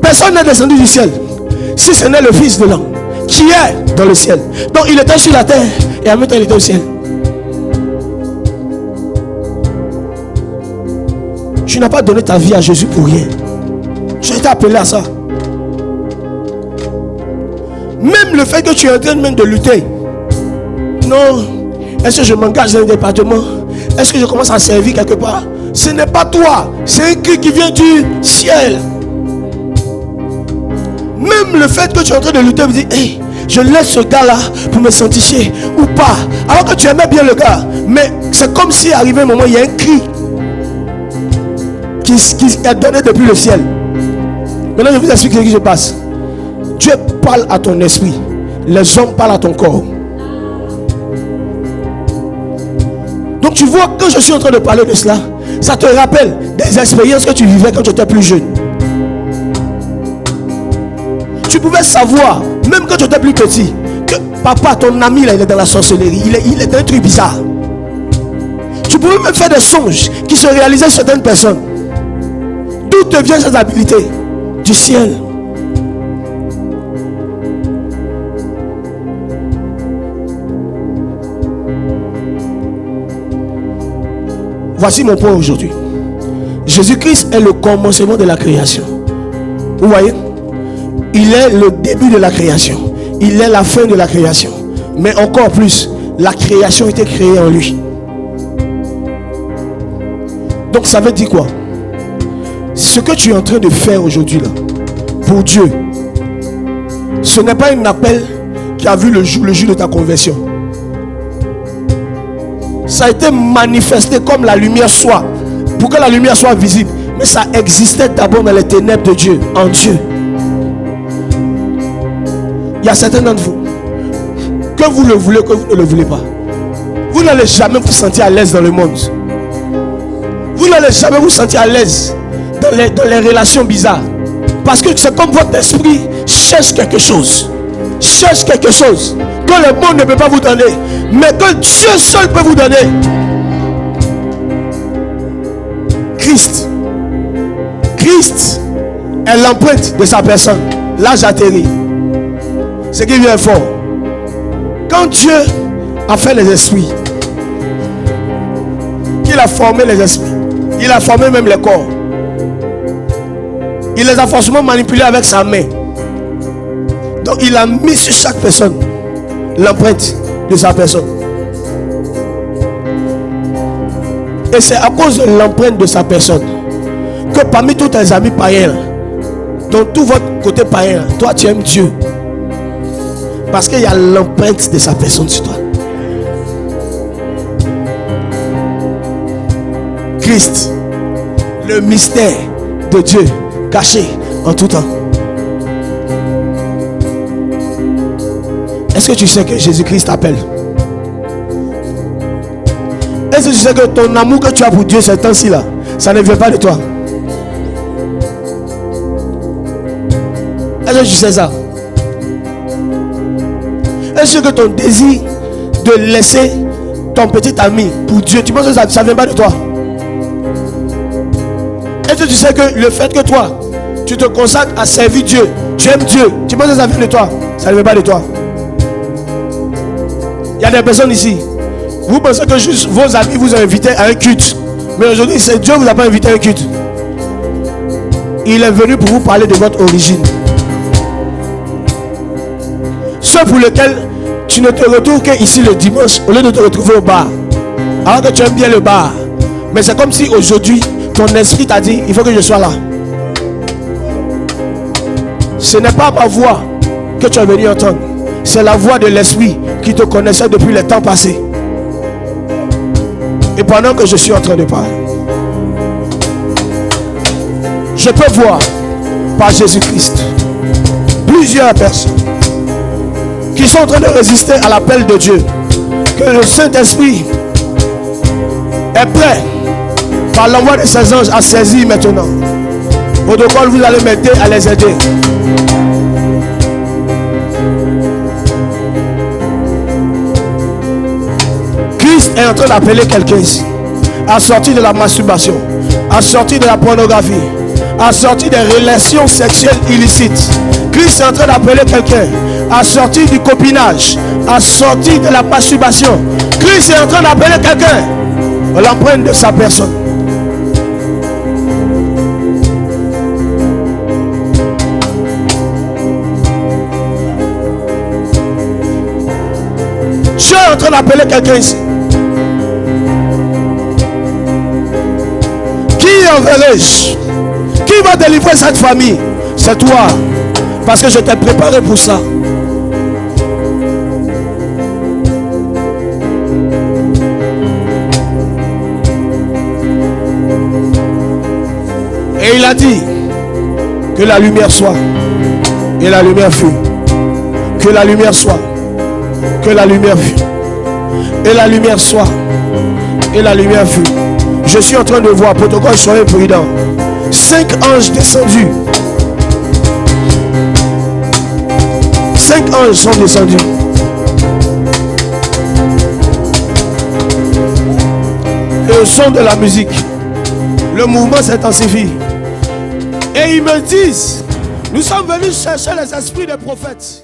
personne n'est descendu du ciel si ce n'est le Fils de l'homme qui est dans le ciel. Donc il était sur la terre et en même temps il était au ciel. Tu n'as pas donné ta vie à Jésus pour rien. Tu as été appelé à ça. Même le fait que tu es en train même de lutter. Non. Est-ce que je m'engage dans un département? Est-ce que je commence à servir quelque part? Ce n'est pas toi. C'est un cri qui vient du ciel. Même le fait que tu es en train de lutter, me dit, hey, je laisse ce gars-là pour me sanctifier ou pas. Alors que tu aimais bien le gars. Mais c'est comme si arrivé un moment, il y a un cri qui est donné depuis le ciel. Maintenant, je vous explique ce qui se passe. Dieu parle à ton esprit. Les hommes parlent à ton corps. Donc tu vois, quand je suis en train de parler de cela, ça te rappelle des expériences que tu vivais quand tu étais plus jeune. Tu pouvais savoir, même quand tu étais plus petit, que papa, ton ami, là, il est dans la sorcellerie. Il est dans un truc bizarre. Tu pouvais même faire des songes qui se réalisaient sur certaines personnes. D'où te viennent ces habilités? Du ciel. Voici mon point aujourd'hui. Jésus-Christ est le commencement de la création. Vous voyez? Il est le début de la création. Il est la fin de la création. Mais encore plus, la création a été créée en lui. Donc ça veut dire quoi? Ce que tu es en train de faire aujourd'hui là, pour Dieu, ce n'est pas un appel qui a vu le jour de ta conversion. Ça a été manifesté comme la lumière soit, pour que la lumière soit visible. Mais ça existait d'abord dans les ténèbres de Dieu, en Dieu. Il y a certains d'entre vous, que vous le voulez, que vous ne le voulez pas, vous n'allez jamais vous sentir à l'aise dans le monde. Vous n'allez jamais vous sentir à l'aise dans les relations bizarres. Parce que c'est comme votre esprit cherche quelque chose. Cherche quelque chose que le monde ne peut pas vous donner, mais que Dieu seul peut vous donner. Christ. Christ est l'empreinte de sa personne. Là j'atterris. Ce qui vient fort. Quand Dieu a fait les esprits, qu'il a formé les esprits, il a formé même les corps. Il les a forcément manipulés avec sa main. Donc il a mis sur chaque personne l'empreinte de sa personne. Et c'est à cause de l'empreinte de sa personne que parmi tous tes amis païens, dans tout votre côté païen, toi tu aimes Dieu. Parce qu'il y a l'empreinte de sa personne sur toi. Christ, le mystère de Dieu caché en tout temps. Est-ce que tu sais que Jésus-Christ t'appelle? Est-ce que tu sais que ton amour que tu as pour Dieu ce temps-ci là, ça ne vient pas de toi? Est-ce que tu sais ça? Est-ce que ton désir de laisser ton petit ami pour Dieu, tu penses que ça ne vient pas de toi? Est-ce que tu sais que le fait que toi, tu te consacres à servir Dieu, tu aimes Dieu, tu penses que ça vient de toi? Ça ne vient pas de toi. Il y a des personnes ici, vous pensez que juste vos amis vous ont invité à un culte. Mais aujourd'hui, c'est Dieu vous a pas invité à un culte. Il est venu pour vous parler de votre origine. Ceux pour lesquels tu ne te retrouves qu'ici le dimanche au lieu de te retrouver au bar. Alors que tu aimes bien le bar. Mais c'est comme si aujourd'hui ton esprit t'a dit il faut que je sois là. Ce n'est pas ma voix que tu es venu entendre. C'est la voix de l'esprit qui te connaissait depuis les temps passés. Et pendant que je suis en train de parler, je peux voir par Jésus-Christ plusieurs personnes qui sont en train de résister à l'appel de Dieu, que le Saint-Esprit est prêt par l'envoi de ses anges à saisir maintenant. Au devoir, vous allez m'aider à les aider. Christ est en train d'appeler quelqu'un ici à sortir de la masturbation, à sortir de la pornographie, à sortir des relations sexuelles illicites. Christ est en train d'appeler quelqu'un à sortir du copinage, à sortir de la masturbation. Christ est en train d'appeler quelqu'un à l'empreinte de sa personne. Dieu est en train d'appeler quelqu'un ici. Qui enverrai-je? Qui va délivrer cette famille? C'est toi. Parce que je t'ai préparé pour ça. Et il a dit que la lumière soit. Et la lumière fut. Que la lumière soit. Que la lumière fut. Et la lumière soit. Et la lumière fut. Je suis en train de voir, protocole, soyez prudents. 5 anges descendus. 5 anges sont descendus. Et au son de la musique, le mouvement s'intensifie. Et ils me disent, nous sommes venus chercher les esprits des prophètes.